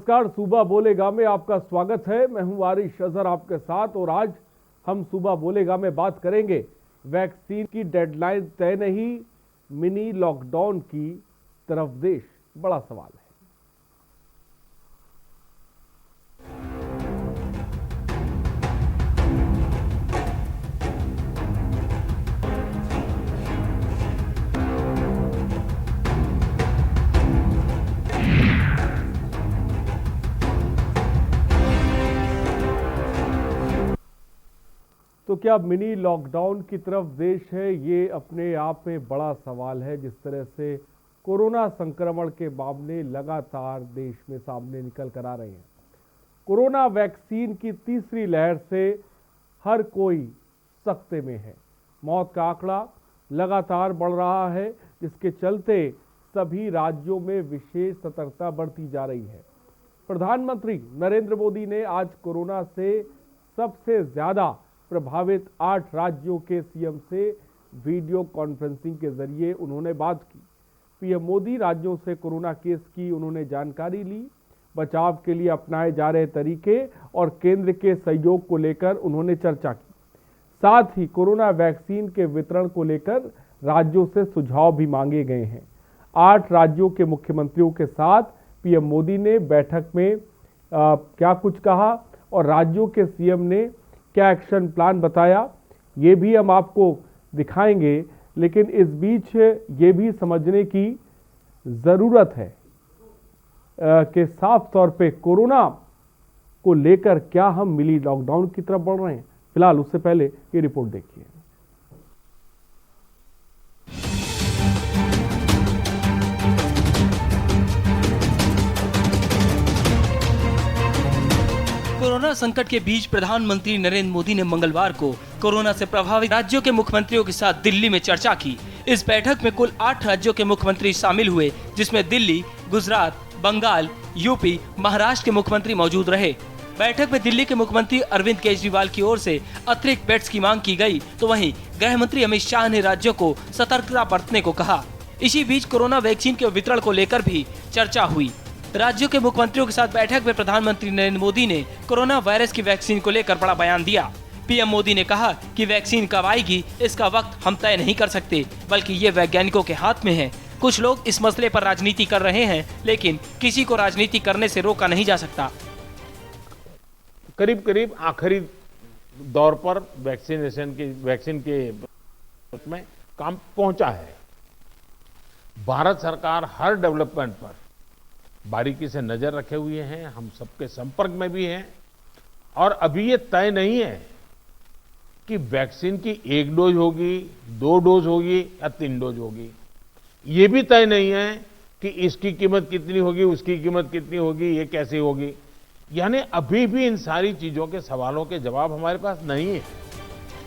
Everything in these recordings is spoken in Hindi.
नमस्कार, सुबह बोलेगा में आपका स्वागत है। मैं हूं आरिश अजहर आपके साथ और आज हम सुबह बोलेगा में बात करेंगे वैक्सीन की डेडलाइन तय नहीं, मिनी लॉकडाउन की तरफ देश, बड़ा सवाल है। तो क्या मिनी लॉकडाउन की तरफ देश है? ये अपने आप में बड़ा सवाल है। जिस तरह से कोरोना संक्रमण के मामले लगातार देश में सामने निकल कर आ रहे हैं, कोरोना वैक्सीन की तीसरी लहर से हर कोई सख्ते में है। मौत का आंकड़ा लगातार बढ़ रहा है, जिसके चलते सभी राज्यों में विशेष सतर्कता बढ़ती जा रही है। प्रधानमंत्री नरेंद्र मोदी ने आज कोरोना से सबसे ज्यादा प्रभावित 8 राज्यों के सीएम से वीडियो कॉन्फ्रेंसिंग के जरिए उन्होंने बात की। पीएम मोदी राज्यों से कोरोना केस की उन्होंने जानकारी ली, बचाव के लिए अपनाए जा रहे तरीके और केंद्र के सहयोग को लेकर उन्होंने चर्चा की। साथ ही कोरोना वैक्सीन के वितरण को लेकर राज्यों से सुझाव भी मांगे गए हैं। 8 राज्यों के मुख्यमंत्रियों के साथ पीएम मोदी ने बैठक में क्या कुछ कहा और राज्यों के सीएम ने क्या एक्शन प्लान बताया, ये भी हम आपको दिखाएंगे। लेकिन इस बीच ये भी समझने की ज़रूरत है कि साफ तौर पे कोरोना को लेकर क्या हम मिनी लॉकडाउन की तरफ बढ़ रहे हैं। फिलहाल उससे पहले ये रिपोर्ट देखिए। कोरोना संकट के बीच प्रधानमंत्री नरेंद्र मोदी ने मंगलवार को कोरोना से प्रभावित राज्यों के मुख्यमंत्रियों के साथ दिल्ली में चर्चा की। इस बैठक में कुल 8 राज्यों के मुख्यमंत्री शामिल हुए, जिसमें दिल्ली, गुजरात, बंगाल, यूपी, महाराष्ट्र के मुख्यमंत्री मौजूद रहे। बैठक में दिल्ली के मुख्यमंत्री अरविंद केजरीवाल की ओर से अतिरिक्त बेड्स की मांग की गई, तो वहीं गृह मंत्री अमित शाह ने राज्यों को सतर्कता बरतने को कहा। इसी बीच कोरोना वैक्सीन के वितरण को लेकर भी चर्चा हुई। राज्यों के मुख्यमंत्रियों के साथ बैठक में प्रधानमंत्री नरेंद्र मोदी ने कोरोना वायरस की वैक्सीन को लेकर बड़ा बयान दिया। पीएम मोदी ने कहा कि वैक्सीन कब आएगी इसका वक्त हम तय नहीं कर सकते, बल्कि ये वैज्ञानिकों के हाथ में है। कुछ लोग इस मसले पर राजनीति कर रहे हैं, लेकिन किसी को राजनीति करने से रोका नहीं जा सकता। करीब करीब आखिरी दौर पर वैक्सीन के उसमें काम पहुंचा है। भारत सरकार हर डेवलपमेंट पर बारीकी से नजर रखे हुए हैं, हम सबके संपर्क में भी हैं और अभी ये तय नहीं है कि वैक्सीन की 1 डोज होगी, 2 डोज होगी या 3 डोज होगी। ये भी तय नहीं है कि इसकी कीमत कितनी होगी, उसकी कीमत कितनी होगी, ये कैसे होगी। यानी अभी भी इन सारी चीजों के सवालों के जवाब हमारे पास नहीं है।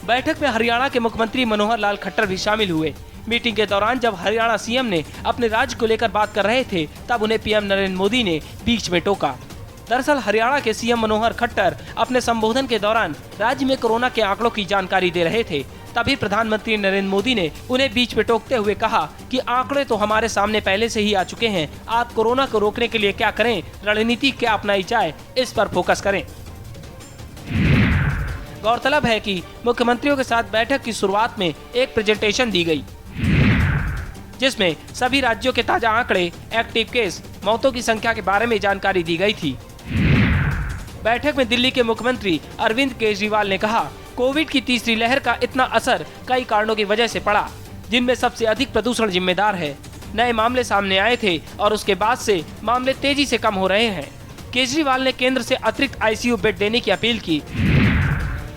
बैठक में हरियाणा के मुख्यमंत्री मनोहर लाल खट्टर भी शामिल हुए। मीटिंग के दौरान जब हरियाणा सीएम ने अपने राज्य को लेकर बात कर रहे थे, तब उन्हें पीएम नरेंद्र मोदी ने बीच में टोका। दरअसल हरियाणा के सीएम मनोहर खट्टर अपने संबोधन के दौरान राज्य में कोरोना के आंकड़ों की जानकारी दे रहे थे। तभी प्रधानमंत्री नरेंद्र मोदी ने उन्हें बीच में टोकते हुए कहा कि आंकड़े तो हमारे सामने पहले से ही आ चुके हैं, आप कोरोना को रोकने के लिए क्या करें, रणनीति क्या अपनाई जाए, इस पर फोकस करें। गौरतलब है कि मुख्यमंत्रियों के साथ बैठक की शुरुआत में एक प्रेजेंटेशन दी गई, जिसमें सभी राज्यों के ताजा आंकड़े, एक्टिव केस, मौतों की संख्या के बारे में जानकारी दी गई थी। बैठक में दिल्ली के मुख्यमंत्री अरविंद केजरीवाल ने कहा, कोविड की तीसरी लहर का इतना असर कई कारणों की वजह से पड़ा, जिनमें सबसे अधिक प्रदूषण जिम्मेदार है। नए मामले सामने आए थे और उसके बाद से मामले तेजी से कम हो रहे हैं। केजरीवाल ने केंद्र से अतिरिक्त आईसीयू बेड देने की अपील की।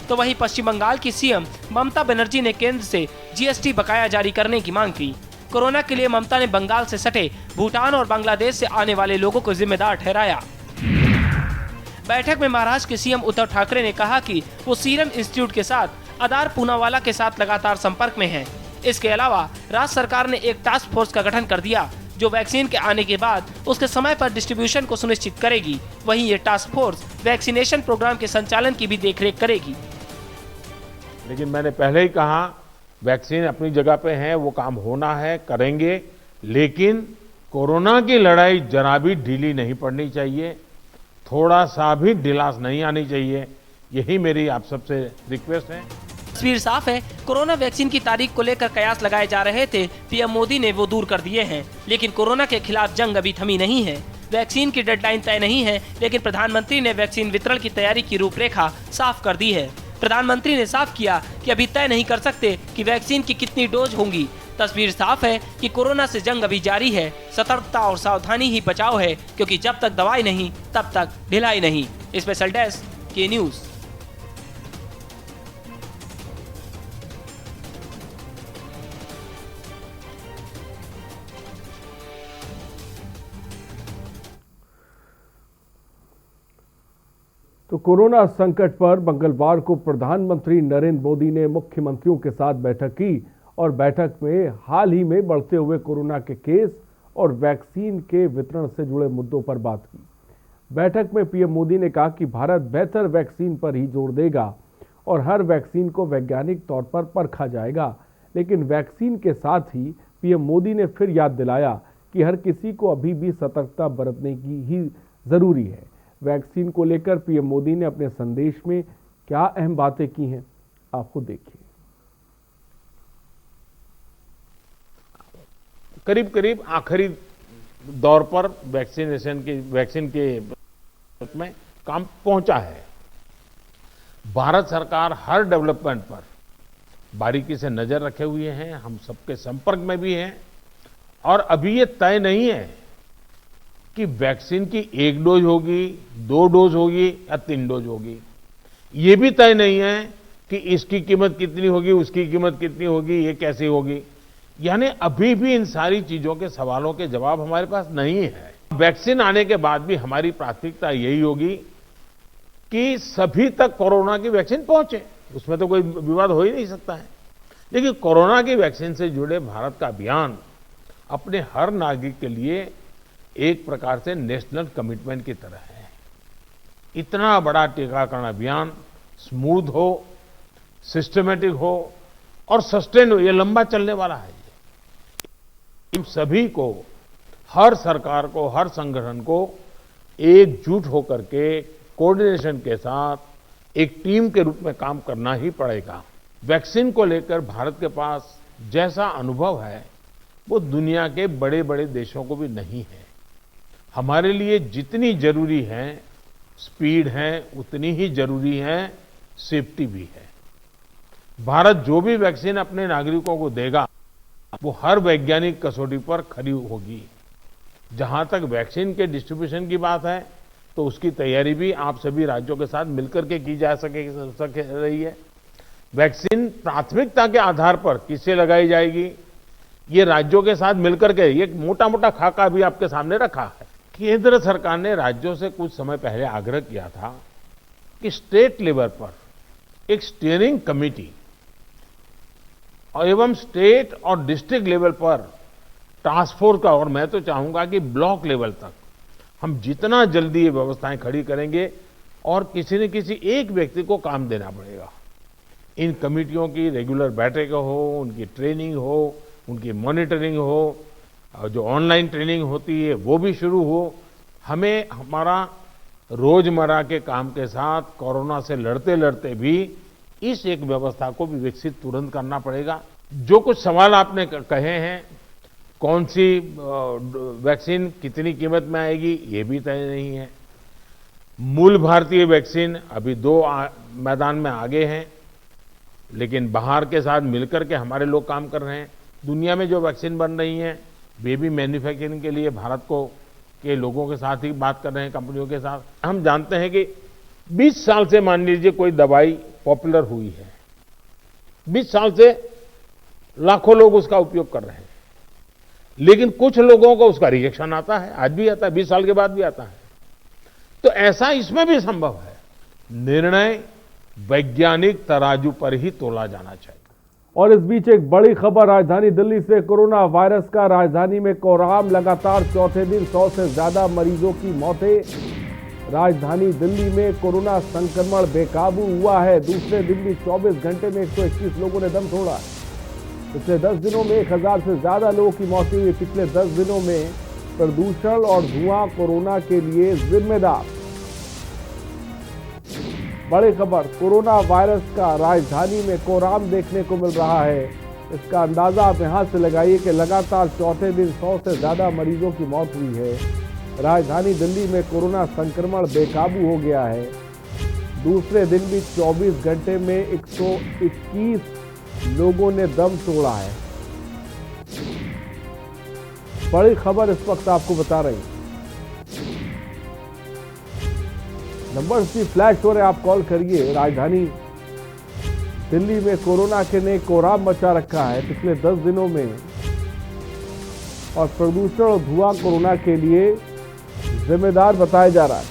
तो वहीं पश्चिम बंगाल की सीएम ममता बनर्जी ने केंद्र से जीएसटी बकाया जारी करने की मांग की। कोरोना के लिए ममता ने बंगाल से सटे भूटान और बांग्लादेश से आने वाले लोगों को जिम्मेदार ठहराया। बैठक में महाराष्ट्र के सीएम उद्धव ठाकरे ने कहा कि वो सीरम इंस्टीट्यूट के साथ आधार पूनावाला के साथ लगातार संपर्क में हैं। इसके अलावा राज्य सरकार ने एक टास्क फोर्स का गठन कर दिया, जो वैक्सीन के आने के बाद उसके समय पर डिस्ट्रीब्यूशन को सुनिश्चित करेगी। वहीं ये टास्क फोर्स वैक्सीनेशन प्रोग्राम के संचालन की भी देखरेख करेगी। लेकिन मैंने पहले ही कहा, वैक्सीन अपनी जगह पे है, वो काम होना है, करेंगे, लेकिन कोरोना की लड़ाई जरा भी ढीली नहीं पड़नी चाहिए। थोड़ा सा भी ढिलास नहीं आनी चाहिए, यही मेरी आप सबसे रिक्वेस्ट है। तस्वीर साफ है, कोरोना वैक्सीन की तारीख को लेकर कयास लगाए जा रहे थे, पीएम मोदी ने वो दूर कर दिए हैं। लेकिन कोरोना के खिलाफ जंग अभी थमी नहीं है। वैक्सीन की डेडलाइन तय नहीं है, लेकिन प्रधानमंत्री ने वैक्सीन वितरण की तैयारी की रूपरेखा साफ कर दी है। प्रधानमंत्री ने साफ किया कि अभी तय नहीं कर सकते कि वैक्सीन की कितनी डोज होंगी। तस्वीर साफ है कि कोरोना से जंग अभी जारी है। सतर्कता और सावधानी ही बचाव है, क्योंकि जब तक दवाई नहीं तब तक ढिलाई नहीं। स्पेशल डेस्क के न्यूज। तो कोरोना संकट पर मंगलवार को प्रधानमंत्री नरेंद्र मोदी ने मुख्यमंत्रियों के साथ बैठक की और बैठक में हाल ही में बढ़ते हुए कोरोना के केस और वैक्सीन के वितरण से जुड़े मुद्दों पर बात की। बैठक में पीएम मोदी ने कहा कि भारत बेहतर वैक्सीन पर ही जोर देगा और हर वैक्सीन को वैज्ञानिक तौर पर परखा जाएगा। लेकिन वैक्सीन के साथ ही पीएम मोदी ने फिर याद दिलाया कि हर किसी को अभी भी सतर्कता बरतने की ही जरूरी है। वैक्सीन को लेकर पीएम मोदी ने अपने संदेश में क्या अहम बातें की हैं, आप खुद देखिए। करीब करीब आखिरी दौर पर वैक्सीन के में काम पहुंचा है। भारत सरकार हर डेवलपमेंट पर बारीकी से नजर रखे हुए हैं, हम सबके संपर्क में भी हैं और अभी ये तय नहीं है कि वैक्सीन की 1 डोज होगी, 2 डोज होगी या 3 डोज होगी। ये भी तय नहीं है कि इसकी कीमत कितनी होगी, उसकी कीमत कितनी होगी, ये कैसी होगी। यानी अभी भी इन सारी चीजों के सवालों के जवाब हमारे पास नहीं है। वैक्सीन आने के बाद भी हमारी प्राथमिकता यही होगी कि सभी तक कोरोना की वैक्सीन पहुंचे, उसमें तो कोई विवाद हो ही नहीं सकता है। लेकिन कोरोना की वैक्सीन से जुड़े भारत का अभियान अपने हर नागरिक के लिए एक प्रकार से नेशनल कमिटमेंट की तरह है। इतना बड़ा टीकाकरण अभियान स्मूथ हो, सिस्टमेटिक हो और सस्टेन हो, ये लंबा चलने वाला है। इन सभी को, हर सरकार को, हर संगठन को एकजुट होकर के कोऑर्डिनेशन के साथ एक टीम के रूप में काम करना ही पड़ेगा। वैक्सीन को लेकर भारत के पास जैसा अनुभव है वो दुनिया के बड़े बड़े देशों को भी नहीं है। हमारे लिए जितनी जरूरी है स्पीड है, उतनी ही जरूरी है सेफ्टी भी है। भारत जो भी वैक्सीन अपने नागरिकों को देगा वो हर वैज्ञानिक कसौटी पर खरी होगी। जहां तक वैक्सीन के डिस्ट्रीब्यूशन की बात है तो उसकी तैयारी भी आप सभी राज्यों के साथ मिलकर के की जा सके रही है। वैक्सीन प्राथमिकता के आधार पर किसे लगाई जाएगी, ये राज्यों के साथ मिलकर के ये मोटा मोटा खाका भी आपके सामने रखा है। केंद्र सरकार ने राज्यों से कुछ समय पहले आग्रह किया था कि स्टेट लेवल पर एक स्टीयरिंग कमेटी एवं स्टेट और डिस्ट्रिक्ट लेवल पर टास्क फोर्स का, और मैं तो चाहूंगा कि ब्लॉक लेवल तक हम जितना जल्दी ये व्यवस्थाएं खड़ी करेंगे और किसी न किसी एक व्यक्ति को काम देना पड़ेगा। इन कमेटियों की रेगुलर बैठकें हो, उनकी ट्रेनिंग हो, उनकी मॉनिटरिंग हो, और जो ऑनलाइन ट्रेनिंग होती है वो भी शुरू हो। हमें हमारा रोजमर्रा के काम के साथ कोरोना से लड़ते लड़ते भी इस एक व्यवस्था को भी विकसित तुरंत करना पड़ेगा। जो कुछ सवाल आपने कहे हैं, कौन सी वैक्सीन कितनी कीमत में आएगी ये भी तय नहीं है। मूल भारतीय वैक्सीन अभी 2 मैदान में आगे हैं, लेकिन बाहर के साथ मिलकर के हमारे लोग काम कर रहे हैं। दुनिया में जो वैक्सीन बन रही हैं वे भी मैन्युफैक्चरिंग के लिए भारत को के लोगों के साथ ही बात कर रहे हैं, कंपनियों के साथ। हम जानते हैं कि 20 साल से मान लीजिए कोई दवाई पॉपुलर हुई है, 20 साल से लाखों लोग उसका उपयोग कर रहे हैं, लेकिन कुछ लोगों को उसका रिएक्शन आता है, आज भी आता है, 20 साल के बाद भी आता है। तो ऐसा इसमें भी संभव है। निर्णय वैज्ञानिक तराजू पर ही तोला जाना चाहिए। और इस बीच एक बड़ी खबर राजधानी दिल्ली से कोरोना वायरस का राजधानी में कोहराम, लगातार चौथे दिन 100 से ज्यादा मरीजों की मौतें। राजधानी दिल्ली में कोरोना संक्रमण बेकाबू हुआ है। दूसरे दिन भी 24 घंटे में 121 लोगों ने दम तोड़ा। पिछले 10 दिनों में 1000 से ज्यादा लोगों की मौतें हुई। पिछले 10 दिनों में प्रदूषण और धुआं कोरोना के लिए जिम्मेदार। बड़ी खबर, कोरोना वायरस का राजधानी में कोराम देखने को मिल रहा है। इसका अंदाजा आप यहां से लगाइए कि लगातार चौथे दिन 100 से ज्यादा मरीजों की मौत हुई है। राजधानी दिल्ली में कोरोना संक्रमण बेकाबू हो गया है। दूसरे दिन भी 24 घंटे में 121 लोगों ने दम तोड़ा है। बड़ी खबर इस वक्त आपको बता रही है। नंबर्स भी फ्लैश हो रहे, आप कॉल करिए। राजधानी दिल्ली में कोरोना के ने कोहराम मचा रखा है पिछले 10 दिनों में, और प्रदूषण और धुआं कोरोना के लिए जिम्मेदार बताया जा रहा है।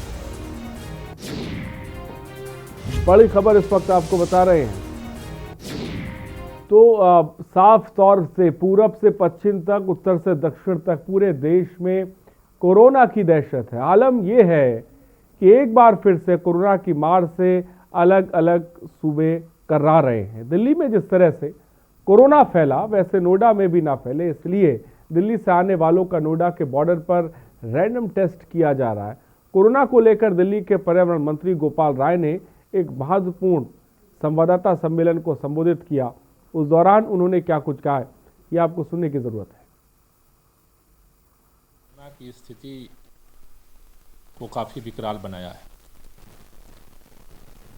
बड़ी खबर इस वक्त आपको बता रहे हैं। तो साफ तौर से पूरब से पश्चिम तक, उत्तर से दक्षिण तक पूरे देश में कोरोना की दहशत है। आलम यह है कि एक बार फिर से कोरोना की मार से अलग अलग सूबे कर्रा रहे हैं। दिल्ली में जिस तरह से कोरोना फैला वैसे नोएडा में भी ना फैले, इसलिए दिल्ली से आने वालों का नोएडा के बॉर्डर पर रैंडम टेस्ट किया जा रहा है। कोरोना को लेकर दिल्ली के पर्यावरण मंत्री गोपाल राय ने एक महत्वपूर्ण संवाददाता सम्मेलन को संबोधित किया। उस दौरान उन्होंने क्या कुछ कहा है, ये आपको सुनने की जरूरत है। कोरोना की स्थिति को काफी विकराल बनाया है।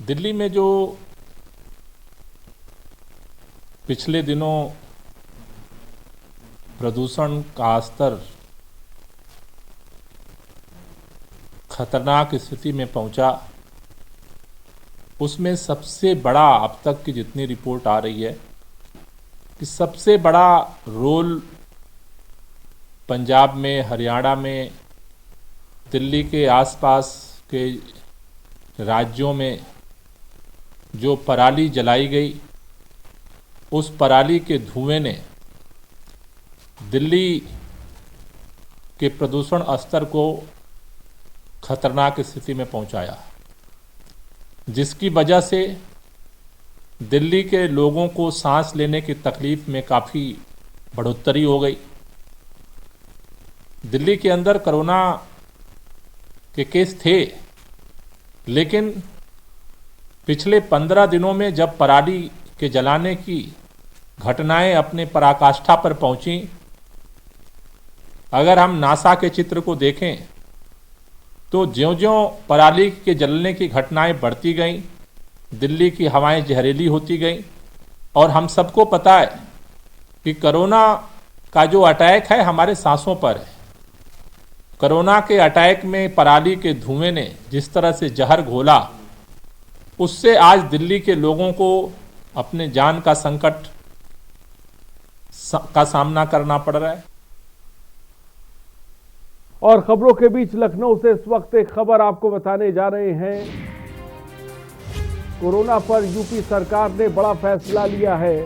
दिल्ली में जो पिछले दिनों प्रदूषण का स्तर खतरनाक स्थिति में पहुंचा, उसमें सबसे बड़ा अब तक की जितनी रिपोर्ट आ रही है कि सबसे बड़ा रोल पंजाब में, हरियाणा में, दिल्ली के आसपास के राज्यों में जो पराली जलाई गई, उस पराली के धुएं ने दिल्ली के प्रदूषण स्तर को खतरनाक स्थिति में पहुंचाया, जिसकी वजह से दिल्ली के लोगों को सांस लेने की तकलीफ में काफ़ी बढ़ोतरी हो गई। दिल्ली के अंदर कोरोना के केस थे, लेकिन पिछले 15 दिनों में जब पराली के जलाने की घटनाएं अपने पराकाष्ठा पर पहुंची, अगर हम नासा के चित्र को देखें तो ज्यों-ज्यों पराली के जलने की घटनाएं बढ़ती गईं, दिल्ली की हवाएं जहरीली होती गईं। और हम सबको पता है कि कोरोना का जो अटैक है हमारे सांसों पर है। कोरोना के अटैक में पराली के धुएं ने जिस तरह से जहर घोला, उससे आज दिल्ली के लोगों को अपने जान का संकट का सामना करना पड़ रहा है। और खबरों के बीच लखनऊ से इस वक्त एक खबर आपको बताने जा रहे हैं। कोरोना पर यूपी सरकार ने बड़ा फैसला लिया है।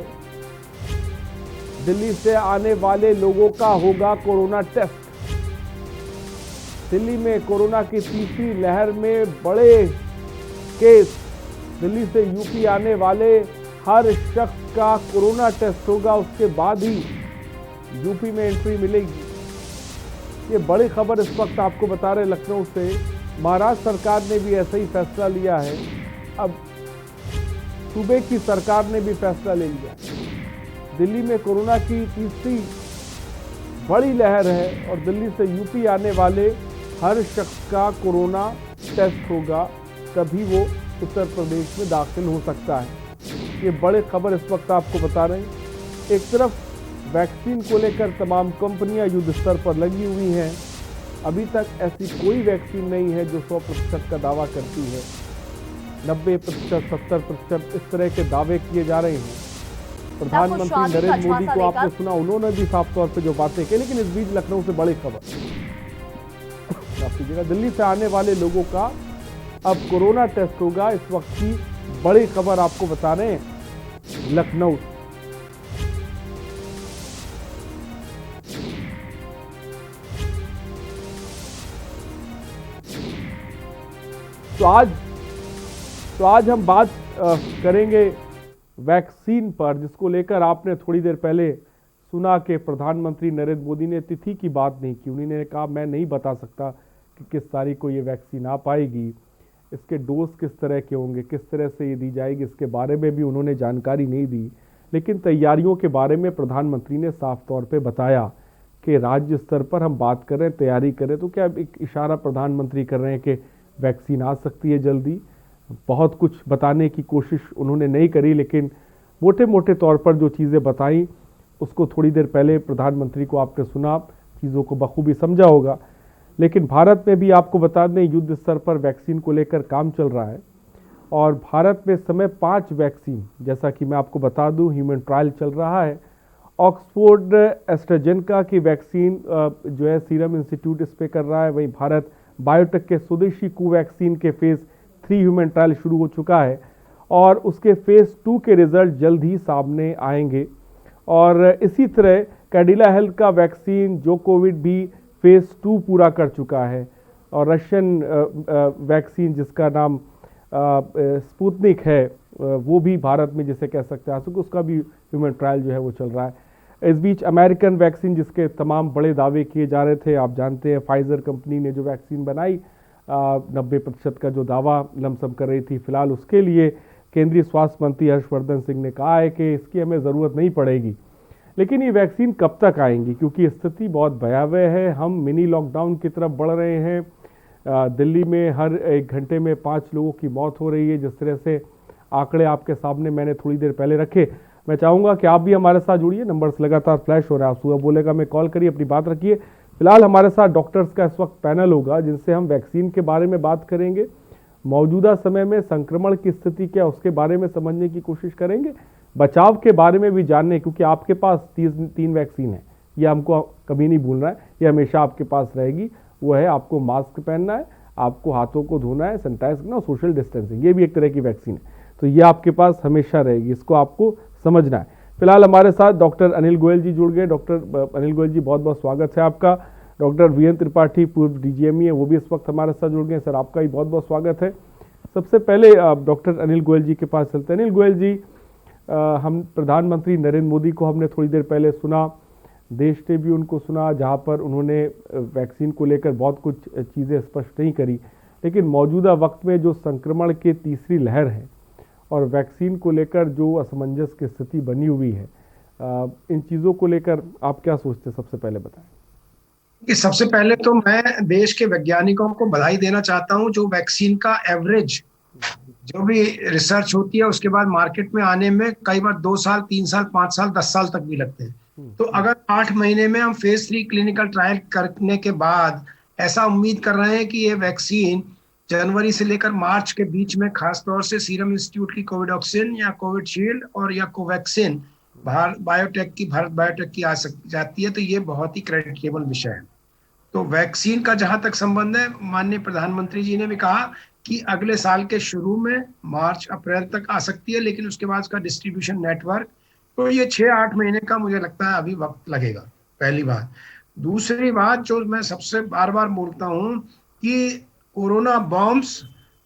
दिल्ली से आने वाले लोगों का होगा कोरोना टेस्ट। दिल्ली में कोरोना की तीसरी लहर में बड़े केस। दिल्ली से यूपी आने वाले हर शख्स का कोरोना टेस्ट होगा, उसके बाद ही यूपी में एंट्री मिलेगी। ये बड़ी खबर इस वक्त आपको बता रहे लखनऊ से। महाराष्ट्र सरकार ने भी ऐसा ही फैसला लिया है। अब सूबे की सरकार ने भी फैसला ले लिया। दिल्ली में कोरोना की तीसरी बड़ी लहर है और दिल्ली से यूपी आने वाले हर शख्स का कोरोना टेस्ट होगा, तभी वो उत्तर प्रदेश में दाखिल हो सकता है। ये बड़ी खबर इस वक्त आपको बता रहे हैं। एक तरफ वैक्सीन को लेकर तमाम कंपनियां युद्ध स्तर पर लगी हुई हैं। अभी तक ऐसी कोई वैक्सीन नहीं है जो 100% का दावा करती है। 90%, 70% इस तरह के दावे किए जा रहे हैं। प्रधानमंत्री नरेंद्र मोदी को आपने सुना, उन्होंने भी साफ तौर पर जो बातें की। लेकिन इस बीच लखनऊ से बड़ी खबर, माफ कीजिएगा, दिल्ली से आने वाले लोगों का अब कोरोना टेस्ट होगा। इस वक्त की बड़ी खबर आपको बता रहे हैं लखनऊ। तो आज हम बात करेंगे वैक्सीन पर, जिसको लेकर आपने थोड़ी देर पहले सुना कि प्रधानमंत्री नरेंद्र मोदी ने तिथि की बात नहीं की। उन्होंने कहा मैं नहीं बता सकता कि किस तारीख को ये वैक्सीन आ पाएगी। इसके डोज किस तरह के होंगे, किस तरह से ये दी जाएगी, इसके बारे में भी उन्होंने जानकारी नहीं दी। लेकिन तैयारियों के बारे में प्रधानमंत्री ने साफ तौर पे बताया कि राज्य स्तर पर हम बात करें, तैयारी करें। तो क्या एक इशारा प्रधानमंत्री कर रहे हैं कि वैक्सीन आ सकती है जल्दी? बहुत कुछ बताने की कोशिश उन्होंने नहीं करी, लेकिन मोटे मोटे तौर पर जो चीज़ें बताई उसको थोड़ी देर पहले प्रधानमंत्री को आपने सुना, चीज़ों को बखूबी समझा होगा। लेकिन भारत में भी आपको बता दें, युद्ध स्तर पर वैक्सीन को लेकर काम चल रहा है और भारत में इस समय 5 वैक्सीन, जैसा कि मैं आपको बता दूं, ह्यूमन ट्रायल चल रहा है। ऑक्सफोर्ड एस्ट्राजेनेका की वैक्सीन जो है सीरम इंस्टीट्यूट इस पे कर रहा है। वहीं भारत बायोटेक के स्वदेशी कोवैक्सीन के फेज़ 3 ह्यूमन ट्रायल शुरू हो चुका है और उसके फेज़ 2 के रिजल्ट जल्द ही सामने आएंगे। और इसी तरह कैडिला हेल्थ का वैक्सीन जो कोविड भी फेज़ 2 पूरा कर चुका है और रशियन वैक्सीन जिसका नाम स्पुतनिक है वो भी भारत में, जिसे कह सकते हैं, उसका भी ह्यूमन ट्रायल जो है वो चल रहा है। इस बीच अमेरिकन वैक्सीन जिसके तमाम बड़े दावे किए जा रहे थे, आप जानते हैं फाइजर कंपनी ने जो वैक्सीन बनाई 90% का जो दावा लमसम कर रही थी, फिलहाल उसके लिए केंद्रीय स्वास्थ्य मंत्री हर्षवर्धन सिंह ने कहा है कि इसकी हमें ज़रूरत नहीं पड़ेगी। लेकिन ये वैक्सीन कब तक आएंगी, क्योंकि स्थिति बहुत भयावह है। हम मिनी लॉकडाउन की तरफ बढ़ रहे हैं। दिल्ली में हर 1 घंटे में 5 लोगों की मौत हो रही है। जिस तरह से आंकड़े आपके सामने मैंने थोड़ी देर पहले रखे, मैं चाहूँगा कि आप भी हमारे साथ जुड़िए। नंबर्स लगातार फ्लैश हो रहा है, आप सुबह बोलेगा में कॉल करिए, अपनी बात रखिए। फिलहाल हमारे साथ डॉक्टर्स का इस वक्त पैनल होगा जिनसे हम वैक्सीन के बारे में बात करेंगे, मौजूदा समय में संक्रमण की स्थिति क्या उसके बारे में समझने की कोशिश करेंगे, बचाव के बारे में भी जानने, क्योंकि आपके पास 3 वैक्सीन है, ये हमको कभी नहीं भूलना है, ये हमेशा आपके पास रहेगी। वो है आपको मास्क पहनना है, आपको हाथों को धोना है, सैनिटाइज करना और सोशल डिस्टेंसिंग, ये भी एक तरह की वैक्सीन है, तो ये आपके पास हमेशा रहेगी, इसको आपको समझना है। फिलहाल हमारे साथ डॉक्टर अनिल गोयल जी जुड़ गए। डॉक्टर अनिल गोयल जी, बहुत बहुत स्वागत है आपका। डॉक्टर वीएन त्रिपाठी पूर्व डीजीएमई है, वो भी इस वक्त हमारे साथ जुड़ गए। सर, आपका भी बहुत बहुत स्वागत है। सबसे पहले डॉक्टर अनिल गोयल जी के पास चलते हैं। अनिल गोयल जी, हम प्रधानमंत्री नरेंद्र मोदी को हमने थोड़ी देर पहले सुना, देश ने भी उनको सुना, जहां पर उन्होंने वैक्सीन को लेकर बहुत कुछ चीज़ें स्पष्ट नहीं करी। लेकिन मौजूदा वक्त में जो संक्रमण की तीसरी लहर है और वैक्सीन को लेकर जो असमंजस की स्थिति बनी हुई है, इन चीज़ों को लेकर आप क्या सोचते हैं, सबसे पहले बताएं। कि सबसे पहले तो मैं देश के वैज्ञानिकों को बधाई देना चाहता हूं, जो वैक्सीन का एवरेज जो भी रिसर्च होती है उसके बाद मार्केट में आने में कई बार 2 साल, 3 साल, 5 साल, 10 साल तक भी लगते हैं। तो अगर 8 महीने में हम फेज 3 क्लिनिकल ट्रायल करने के बाद ऐसा उम्मीद कर रहे हैं कि ये वैक्सीन जनवरी से लेकर मार्च के बीच में, खासतौर से सीरम इंस्टीट्यूट की कोविडॉक्सिन या कोविशील्ड और या कोवैक्सिन भारत बायोटेक की आ जाती है, तो ये बहुत ही क्रेडिटेबल विषय है। तो वैक्सीन का जहां तक संबंध है, माननीय प्रधानमंत्री जी ने भी कहा कि अगले साल के शुरू में मार्च अप्रैल तक आ सकती है, लेकिन उसके बाद उसका डिस्ट्रीब्यूशन नेटवर्क, तो ये 6-8 महीने का मुझे लगता है अभी वक्त लगेगा, पहली बात। दूसरी बात जो मैं सबसे बार बार बोलता हूँ कि कोरोना बॉम्ब्स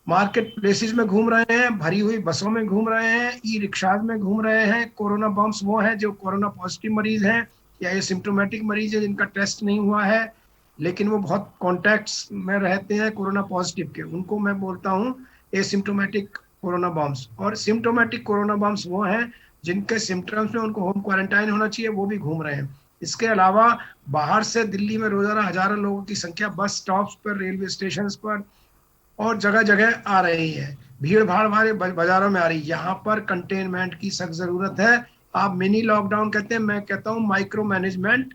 मार्केट प्लेसेस में घूम रहे हैं, भरी हुई बसों में घूम रहे हैं, ई रिक्शाज में घूम रहे हैं। कोरोना बॉम्ब्स वो हैं जो कोरोना पॉजिटिव मरीज हैं या एसिम्प्टोमेटिक मरीज है जिनका टेस्ट नहीं हुआ है, लेकिन वो बहुत कॉन्टैक्ट्स में रहते हैं कोरोना पॉजिटिव के, उनको मैं बोलता हूँ एसिम्प्टोमेटिक कोरोना बॉम्ब्स। और सिम्प्टोमेटिक कोरोना बॉम्ब्स वो हैं जिनके सिम्टम्स में उनको होम क्वारंटाइन होना चाहिए, वो भी घूम रहे हैं। इसके अलावा बाहर से दिल्ली में रोजाना हजारों लोगों की संख्या बस स्टॉप्स पर, रेलवे स्टेशन पर और जगह जगह आ रही है, भीड़ भाड़ वाले बाजारों में आ रही है। यहाँ पर कंटेनमेंट की सख्त जरूरत है। आप मिनी लॉकडाउन कहते हैं, मैं कहता हूँ माइक्रो मैनेजमेंट।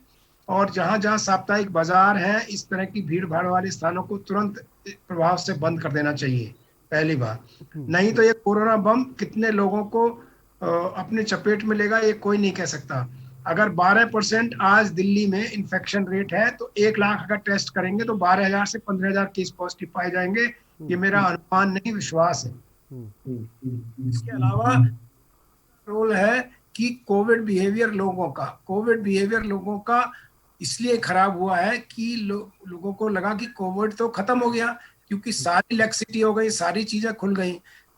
और जहां जहां साप्ताहिक बाजार है, इस तरह की भीड़ भाड़ वाले स्थानों को तुरंत प्रभाव से बंद कर देना चाहिए, पहली बात। नहीं तो ये कोरोना बम कितने लोगों को अपने चपेट में लेगा ये कोई नहीं कह सकता। अगर 12% आज दिल्ली में इन्फेक्शन रेट है, तो 1 लाख अगर टेस्ट करेंगे तो 12,000 से 15,000 केस पॉजिटिव पाए जाएंगे। ये मेरा अनुमान नहीं, विश्वास है। इसके अलावा रोल है कि कोविड बिहेवियर लोगों का इसलिए खराब हुआ है कि लोगों को लगा कि कोविड तो खत्म हो गया, क्योंकि सारी लैक्सिटी हो गई, सारी चीजें खुल गई,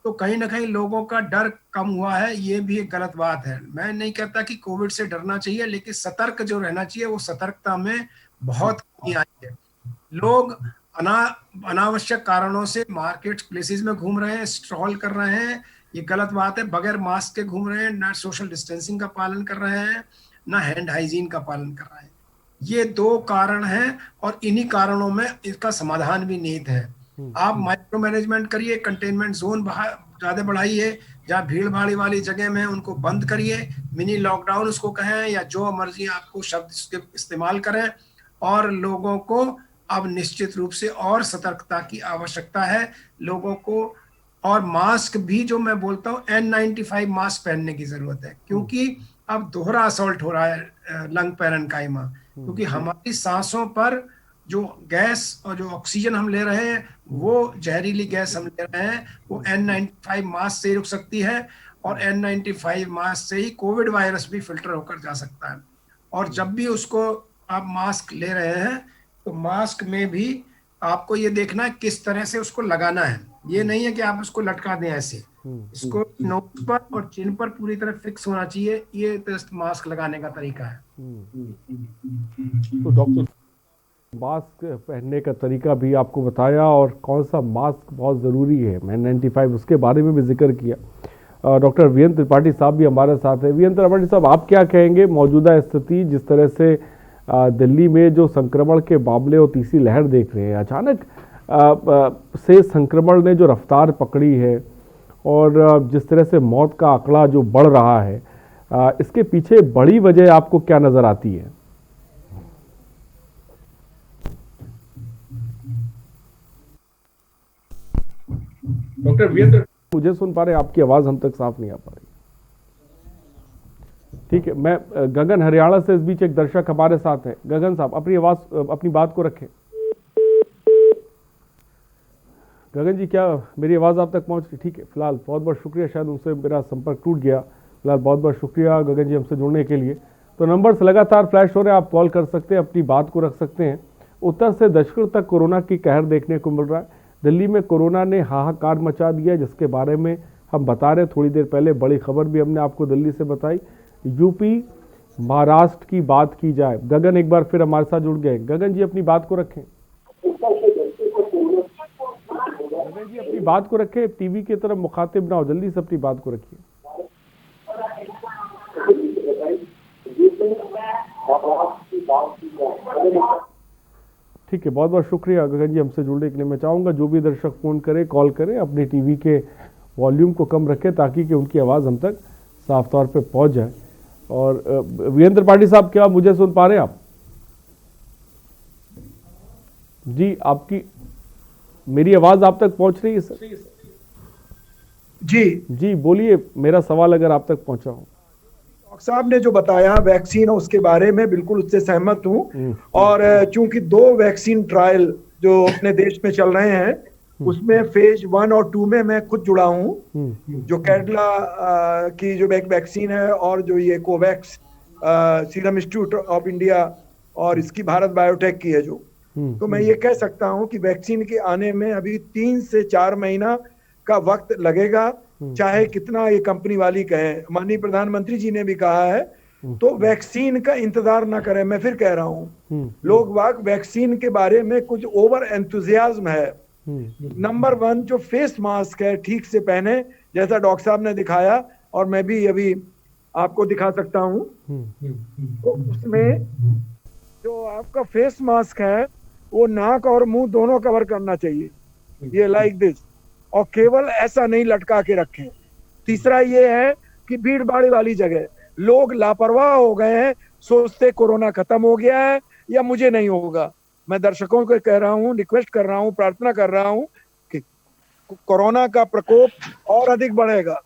तो कहीं ना कहीं लोगों का डर कम हुआ है। ये भी एक गलत बात है। मैं नहीं कहता कि कोविड से डरना चाहिए, लेकिन सतर्क जो रहना चाहिए, वो सतर्कता में बहुत कमी आई है। लोग अनावश्यक कारणों से मार्केट प्लेसेस में घूम रहे हैं, स्ट्रॉल कर रहे हैं, ये गलत बात है। बगैर मास्क के घूम रहे हैं, ना सोशल डिस्टेंसिंग का पालन कर रहे हैं, ना हैंड हाइजीन का पालन कर रहे हैं। ये 2 कारण हैं और इन्हीं कारणों में इसका समाधान भी निहित है। आप माइक्रो मैनेजमेंट करिए, कंटेनमेंट जोन ज्यादा बढ़ाइए, जहाँ भीड़ भाड़ वाली जगह में उनको बंद करिए, मिनी लॉकडाउन उसको कहें या जो मर्जी आपको शब्द इस्तेमाल करें। और लोगों को अब निश्चित रूप से और सतर्कता की आवश्यकता है लोगों को। और मास्क भी, जो मैं बोलता हूँ, N95 मास्क पहनने की जरूरत है, क्योंकि अब दोहरा असॉल्ट हो रहा है लंग पैरेन्काइमा, क्योंकि हमारी सांसों पर जो गैस और जो ऑक्सीजन हम ले रहे हैं, वो जहरीली गैस हम ले रहे हैं, वो N95 मास्क से रुक सकती है। और N95 मास्क से ही कोविड वायरस भी फिल्टर होकर जा सकता है। और जब भी उसको आप मास्क ले रहे हैं, तो मास्क में भी आपको ये देखना है किस तरह से उसको लगाना है। ये नहीं है कि आप उसको लटका दें ऐसे, इसको नोज पर और चिन पर पूरी तरह फिक्स होना चाहिए। ये तो मास्क लगाने का तरीका है। तो डॉक्टर, मास्क पहनने का तरीका भी आपको बताया और कौन सा मास्क बहुत ज़रूरी है, N95 उसके बारे में भी जिक्र किया। डॉक्टर वीरेंद्र त्रिपाठी साहब भी हमारे साथ हैं। वीरेंद्र त्रिपाठी साहब, आप क्या कहेंगे मौजूदा स्थिति, जिस तरह से दिल्ली में जो संक्रमण के मामले और तीसरी लहर देख रहे हैं, अचानक से संक्रमण ने जो रफ्तार पकड़ी है और जिस तरह से मौत का आंकड़ा जो बढ़ रहा है, इसके पीछे बड़ी वजह आपको क्या नज़र आती है? डॉक्टर वीरेंद्र, मुझे सुन पा रहे हैं? आपकी आवाज़ हम तक साफ नहीं आ पा रही। ठीक है, मैं गगन हरियाणा से, इस बीच एक दर्शक हमारे साथ है। गगन साहब, अपनी आवाज़, अपनी बात को रखें। गगन जी, क्या मेरी आवाज़ आप तक पहुंच रही? ठीक है, फिलहाल बहुत बहुत शुक्रिया, शायद उनसे मेरा संपर्क टूट गया। फिलहाल बहुत बहुत शुक्रिया गगन जी हमसे जुड़ने के लिए। तो नंबर्स लगातार फ्लैश हो रहे हैं, आप कॉल कर सकते हैं, अपनी बात को रख सकते हैं। उत्तर से दक्षिण तक कोरोना की कहर देखने को मिल रहा है। दिल्ली में कोरोना ने हाहाकार मचा दिया, जिसके बारे में हम बता रहे हैं। थोड़ी देर पहले बड़ी खबर भी हमने आपको दिल्ली से बताई। यूपी, महाराष्ट्र की बात की जाए, गगन एक बार फिर हमारे साथ जुड़ गए। गगन जी, अपनी बात को रखें। गगन जी, अपनी बात को रखें, टीवी की तरफ मुखातिब ना हो, जल्दी से अपनी बात को रखिए। ठीक है, बहुत बहुत शुक्रिया गगन जी हमसे जुड़ने के लिए। मैं चाहूँगा जो भी दर्शक फ़ोन करें, कॉल करें, अपनी टीवी के वॉल्यूम को कम रखें ताकि कि उनकी आवाज़ हम तक साफ तौर पे पहुंच जाए। और वीरेंद्र त्रिपाठी साहब, क्या मुझे सुन पा रहे हैं आप? जी, आपकी मेरी आवाज़ आप तक पहुंच रही है सर? जी बोलिए, मेरा सवाल अगर आप तक पहुंचा हो। डॉक्टर साहब ने जो बताया वैक्सीन, उसके बारे में बिल्कुल उससे सहमत हूँ। और चूंकि 2 वैक्सीन ट्रायल जो अपने देश में चल रहे हैं, उसमें फेज 1 और 2 में मैं खुद जुड़ा हूँ। जो कैडला की जो एक वैक्सीन है और जो ये Covax serum institute of India और इसकी भारत बायोटेक की है जो, तो मैं ये कह सकता हूँ कि वैक्सीन के आने में अभी 3 से 4 महीना का वक्त लगेगा, चाहे कितना ये कंपनी वाली कहें। माननीय प्रधानमंत्री जी ने भी कहा है, तो वैक्सीन का इंतजार ना करें। मैं फिर कह रहा हूँ, लोग वाक वैक्सीन के बारे में कुछ ओवर एंथुजियाज्म है। नंबर 1 जो फेस मास्क है, ठीक से पहने, जैसा डॉक्टर साहब ने दिखाया, और मैं भी अभी आपको दिखा सकता हूँ। तो उसमें जो आपका फेस मास्क है, वो नाक और मुंह दोनों कवर करना चाहिए, ये लाइक दिस, और केवल ऐसा नहीं लटका के रखें। तीसरा ये है कि भीड़ भाड़ वाली जगह लोग लापरवाह हो गए हैं, सोचते कोरोना खत्म हो गया है या मुझे नहीं होगा। मैं दर्शकों को कह रहा हूँ, रिक्वेस्ट कर रहा हूँ, प्रार्थना कर रहा हूँ कि कोरोना का प्रकोप और अधिक बढ़ेगा,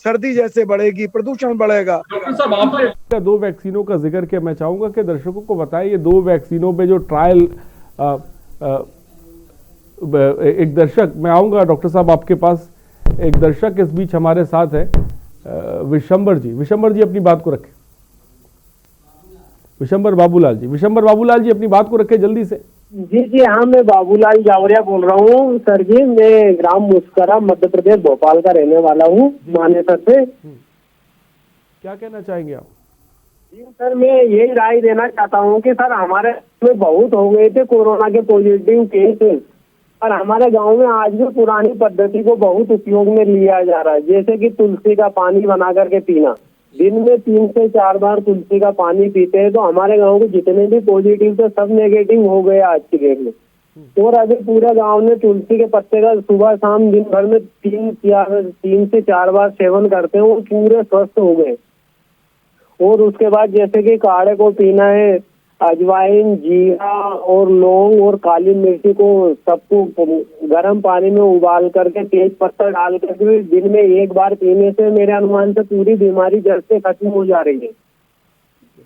सर्दी जैसे बढ़ेगी, प्रदूषण बढ़ेगा। डॉक्टर साहब, आपने 2 वैक्सीनों का जिक्र किया, मैं चाहूंगा कि दर्शकों को बताएं ये 2 वैक्सीनों पे जो ट्रायल, एक दर्शक, मैं आऊंगा डॉक्टर साहब आपके पास, एक दर्शक इस बीच हमारे साथ है, विशंबर जी। विशंबर जी, अपनी बात को रखें। विशंबर बाबूलाल जी, अपनी बात को रखें जल्दी से। जी हाँ, मैं बाबूलाल जावरिया बोल रहा हूँ सर जी। मैं ग्राम मुस्करा, मध्य प्रदेश, भोपाल का रहने वाला हूँ, मानेसर से। क्या कहना चाहेंगे आप? जी सर, मैं यही राय देना चाहता हूँ कि सर हमारे में बहुत हो गए थे कोरोना के पॉजिटिव केस, और हमारे गांव में आज भी पुरानी पद्धति को बहुत उपयोग में लिया जा रहा है, जैसे कि तुलसी का पानी बना करके पीना। दिन में 3 से 4 बार तुलसी का पानी पीते हैं तो हमारे गांव के जितने भी पॉजिटिव थे सब नेगेटिव हो गए आज की डेट में। और अभी पूरे गांव में तुलसी के पत्ते का सुबह शाम दिन भर में 3 से 4 बार सेवन करते हैं और पूरे स्वस्थ हो गए। और उसके बाद जैसे कि काढ़े को पीना है, अजवाइन, जीरा और लौंग और काली मिर्ची को सबको गर्म पानी में उबाल करके तेज पत्ता डाल करके दिन में 1 बार पीने से मेरे अनुमान से पूरी बीमारी जड़ से खत्म हो जा रही है।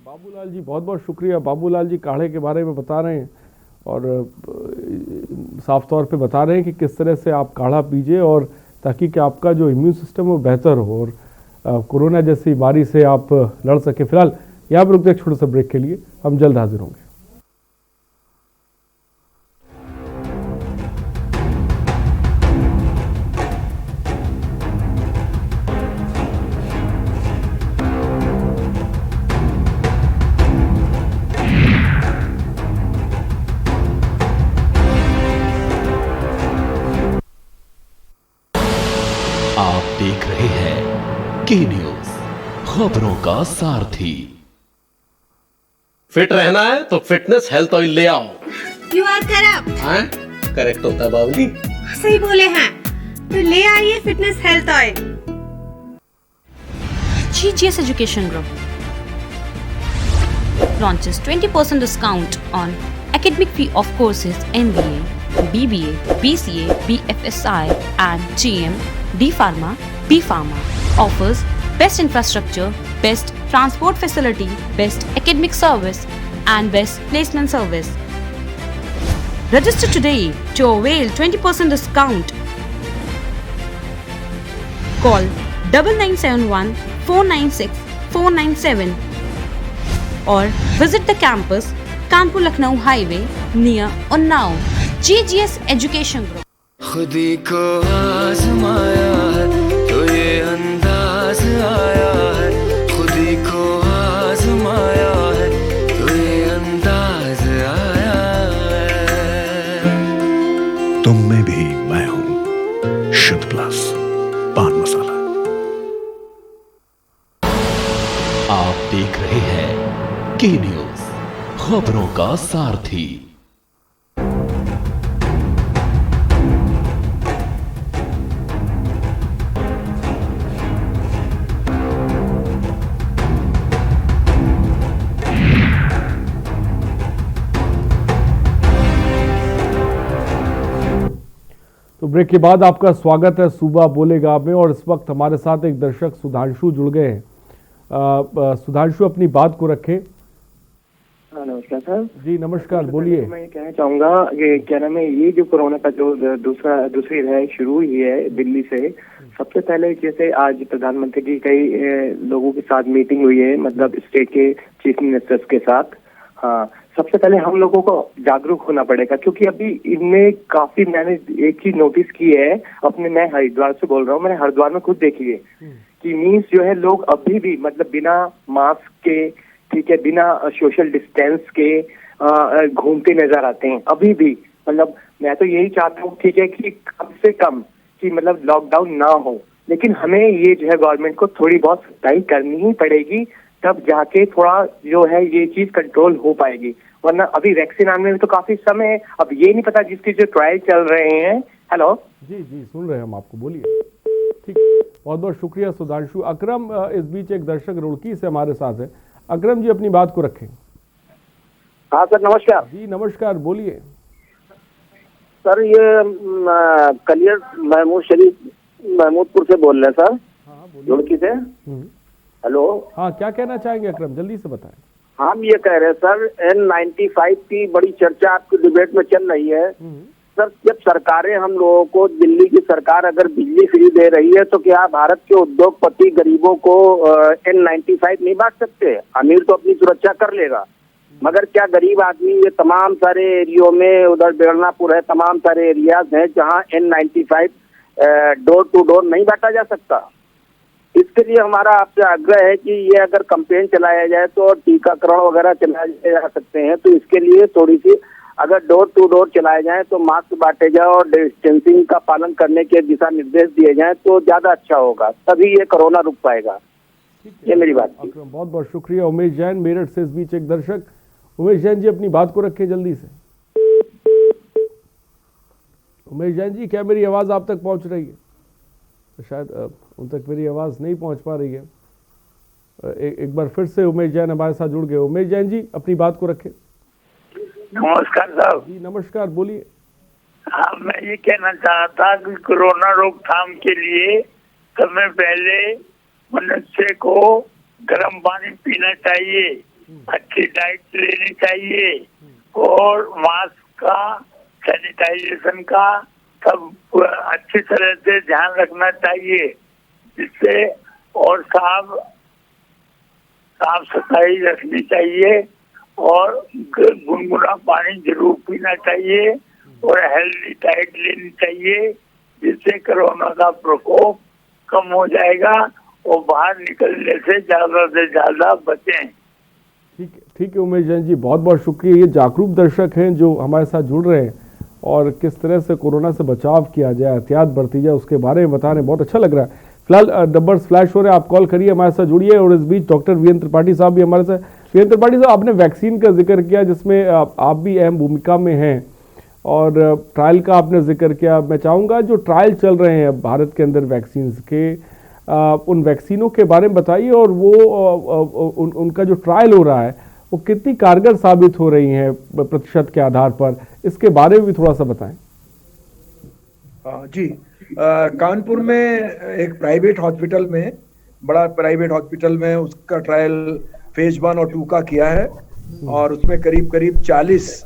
बाबूलाल जी बहुत बहुत शुक्रिया। बाबूलाल जी काढ़े के बारे में बता रहे हैं और साफ तौर पे बता रहे हैं कि किस तरह से आप काढ़ा पीजिए और ताकि कि आपका जो इम्यून सिस्टम है वो बेहतर हो और कोरोना जैसी बीमारी से आप लड़ सके। फिलहाल यहाँ पर रुकते एक छोटे से ब्रेक के लिए, हम जल्द हाजिर होंगे। आप देख रहे हैं के न्यूज, खबरों का सारथी। फिट रहना है तो फिटनेस हेल्थ ऑयल ले आओ। You are correct. हाँ, करेक्ट होता है बाबूजी। सही बोले हैं, तो ले आइए fitness health oil. GGS Education Group launches 20% discount on academic fee of courses MBA, BBA, BCA, BFSI and GM, D Pharma, B Pharma. Offers best infrastructure, best transport facility, best academic service and best placement service. Register today to avail 20% discount. Call 9971 496 497 or visit the campus Kanpur Lucknow Highway near Unnao. GGS Education Group. खुदी को आजमाया है तो ये अंदाज आया है, खुदी को आजमाया है तो ये अंदाज आया है। तुम में भी मैं हूं, शुद्ध प्लस पान मसाला। आप देख रहे हैं के न्यूज, खबरों का सारथी। तो ब्रेक के बाद आपका स्वागत है सुबह बोलेगा में और इस वक्त हमारे साथ एक दर्शक सुधांशु जुड़ गए हैं। सुधांशु अपनी बात को रखें। नमस्कार सर। जी नमस्कार, बोलिए। मैं ये कहना चाहूंगा कि क्या नाम है, ये जो कोरोना का जो दूसरी लहर शुरू हुई है दिल्ली से, सबसे पहले जैसे आज प्रधानमंत्री की कई लोगों के साथ मीटिंग हुई है, मतलब स्टेट के चीफ मिनिस्टर्स के साथ। हाँ, सबसे पहले हम लोगों को जागरूक होना पड़ेगा, क्योंकि अभी इनमें काफी, मैंने एक चीज नोटिस की है अपने, मैं हरिद्वार से बोल रहा हूँ, मैंने हरिद्वार में खुद देखी है कि मीन्स जो है लोग अभी भी मतलब बिना मास्क के, ठीक है, बिना सोशल डिस्टेंस के घूमते नजर आते हैं अभी भी। मतलब मैं तो यही चाहता हूँ, ठीक है, कि कम से कम कि मतलब लॉकडाउन ना हो, लेकिन हमें ये जो है गवर्नमेंट को थोड़ी बहुत सख्ताई करनी ही पड़ेगी, तब जाके थोड़ा जो है ये चीज कंट्रोल हो पाएगी। वरना अभी वैक्सीन आने में तो काफी समय है, अब ये नहीं पता जिसके जो ट्रायल चल रहे हैं। हेलो जी जी सुन रहे हैं हम आपको, बोलिए। ठीक, बहुत बहुत शुक्रिया सुधांशु। अकरम इस बीच एक दर्शक रुड़की से हमारे साथ है। अकरम जी अपनी बात को रखें। हाँ सर नमस्कार। जी नमस्कार, बोलिए। सर ये कलियर महमूद शरीफ महमूदपुर से बोल रहे हैं सर। हाँ रुड़की से। हेलो। हाँ क्या कहना चाहेंगे अकरम, जल्दी से बताएं। हम ये कह रहे हैं सर, N95 की बड़ी चर्चा आपकी डिबेट में चल रही है सर। जब सरकारें हम लोगों को, दिल्ली की सरकार अगर बिजली फ्री दे रही है, तो क्या भारत के उद्योगपति गरीबों को N95 नहीं बांट सकते? अमीर तो अपनी सुरक्षा कर लेगा, मगर क्या गरीब आदमी, ये तमाम सारे एरियो में, उधर बेलनापुर है, तमाम सारे एरियाज हैं जहाँ N95 डोर टू डोर नहीं बांटा जा सकता। इसके लिए हमारा आपसे आग्रह है कि ये अगर कैंपेन चलाया जाए तो टीकाकरण वगैरह चलाए जा सकते हैं, तो इसके लिए थोड़ी सी अगर डोर टू डोर चलाए जाएं तो मास्क बांटे जाए और डिस्टेंसिंग का पालन करने के दिशा निर्देश दिए जाएं तो ज्यादा अच्छा होगा, तभी ये कोरोना रुक पाएगा। ये मेरी बात थी। बहुत बहुत शुक्रिया। उमेश जैन मेरठ से इस बीच एक दर्शक। उमेश जैन जी अपनी बात को रखें जल्दी से। उमेश जैन जी, क्या मेरी आवाज आप तक पहुंच रही है? तो शायद उन तक मेरी आवाज नहीं पहुंच पा रही है। एक बार फिर से उमेश जैन हमारे साथ जुड़ गए। उमेश जैन जी अपनी बात को रखें। नमस्कार साहब जी नमस्कार, बोलिए। हाँ, मैं ये कहना चाह था कि कोरोना रोकथाम के लिए समय पहले मनुष्य को गर्म पानी पीना चाहिए, अच्छी डाइट लेनी चाहिए और मास्क का, सैनिटाइजेशन का सब अच्छी तरह से ध्यान रखना चाहिए, जिससे और साफ सफाई रखनी चाहिए और गुनगुना पानी जरूर पीना चाहिए और हेल्दी डाइट लेनी चाहिए, जिससे कोरोना का प्रकोप कम हो जाएगा और बाहर निकलने से ज्यादा बचें। ठीक है उमेश जैन जी, बहुत बहुत शुक्रिया। ये जागरूक दर्शक हैं जो हमारे साथ जुड़ रहे हैं और किस तरह से कोरोना से बचाव किया जाए, एहतियात बरती जाए, उसके बारे में बता रहे हैं। बहुत अच्छा लग रहा है। फिलहाल नंबर्स फ्लैश हो रहे हैं, आप कॉल करिए, हमारे साथ जुड़िए। और इस बीच डॉक्टर वीरेंद्र त्रिपाठी साहब भी हमारे साथ। वीरेंद्र त्रिपाठी साहब, आपने वैक्सीन का जिक्र किया जिसमें आप भी अहम भूमिका में हैं और ट्रायल का आपने जिक्र किया। मैं चाहूँगा जो ट्रायल चल रहे हैं भारत के अंदर वैक्सीन के, उन वैक्सीनों के बारे में बताइए और वो उनका जो ट्रायल हो रहा है वो कितनी कारगर साबित हो रही हैं प्रतिशत के आधार पर, इसके बारे में भी थोड़ा सा बताएं। जी, कानपुर में एक प्राइवेट हॉस्पिटल में, बड़ा प्राइवेट हॉस्पिटल में उसका ट्रायल फेज 1 और 2 का किया है और उसमें करीब 40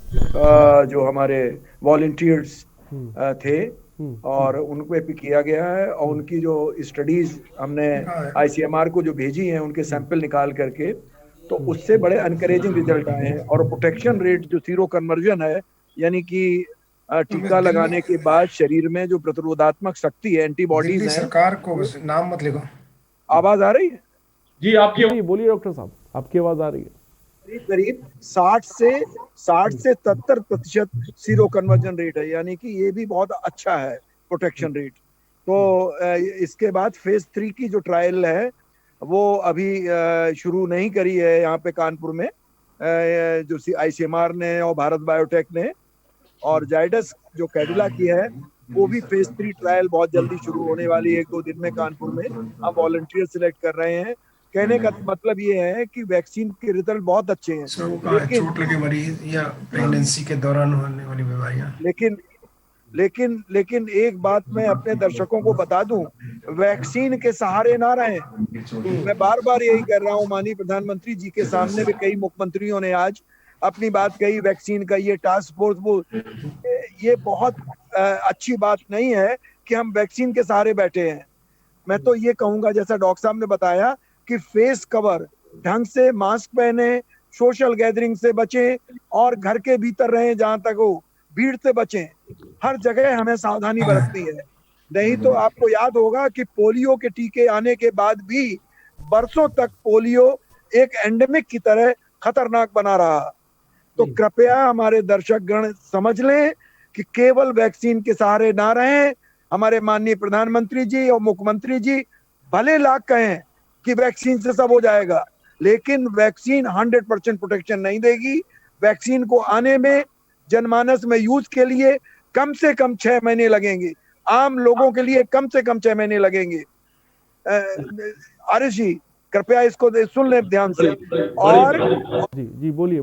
जो हमारे वॉलंटियर्स थे और उन पे भी किया गया है और उनकी जो स्टडीज हमने ICMR को जो भेजी हैं, उनके सैंपल निकाल करके, तो उससे बड़े एनकरेजिंग रिजल्ट आए हैं। और प्रोटेक्शन रेट जो सीरो कन्वर्जन है, यानी कि टीका लगाने के बाद शरीर में जो प्रतिरोधात्मक शक्ति है, एंटीबॉडीज है। सरकार को नाम मत लिखो। आवाज आ रही है? जी आपकी बोलिए डॉक्टर साहब, आपकी आवाज आ रही है। करीब 60 से 70% सीरो कन्वर्जन रेट है, यानी कि ये भी बहुत अच्छा है प्रोटेक्शन रेट। तो इसके बाद फेज 3 की जो ट्रायल है वो अभी शुरू नहीं करी है यहाँ पे कानपुर में, जो ICMR ने और भारत बायोटेक ने, और जाइडस जो कैडिला की है वो भी फेज 3 ट्रायल बहुत जल्दी शुरू होने वाली है, 1-2 दिन में कानपुर में। हम वॉलंटियर सिलेक्ट कर रहे हैं। कहने का मतलब ये है कि वैक्सीन के रिजल्ट बहुत अच्छे हैं, चोट लगे मरीज या प्रेगनेंसी के दौरान होने वाली बीमारियां। लेकिन एक बात मैं अपने दर्शकों को बता दूं, वैक्सीन के सहारे ना रहें। मैं बार बार यही कर रहा हूं, माननीय प्रधानमंत्री जी के सामने भी कई मुख्यमंत्रियों ने आज अपनी बात कही। वैक्सीन का ये टास्क फोर्स, वो ये बहुत अच्छी बात नहीं है कि हम वैक्सीन के सहारे बैठे हैं। मैं तो ये कहूंगा, जैसा डॉक्टर साहब ने बताया, कि फेस कवर ढंग से, मास्क पहने, सोशल गैदरिंग से बचें और घर के भीतर रहें जहां तक हो, भीड़ से बचें। हर जगह हमें सावधानी बरतनी है, नहीं तो आपको याद होगा कि पोलियो के टीके आने के बाद भी बरसों तक पोलियो एक एंडेमिक की तरह खतरनाक बना रहा। तो कृपया हमारे दर्शक गण समझ लें कि केवल वैक्सीन के सहारे ना रहें। हमारे माननीय प्रधानमंत्री जी और मुख्यमंत्री जी भले लाख कहें कि वैक्सीन से सब हो जाएगा, लेकिन वैक्सीन 100% प्रोटेक्शन नहीं देगी। वैक्सीन को आने में, जनमानस में यूज के लिए कम से कम 6 महीने लगेंगे, आम लोगों के लिए कम से कम 6 महीने लगेंगे। आरिश जी कृपया इसको सुन लें ध्यान से। और जी बोलिए।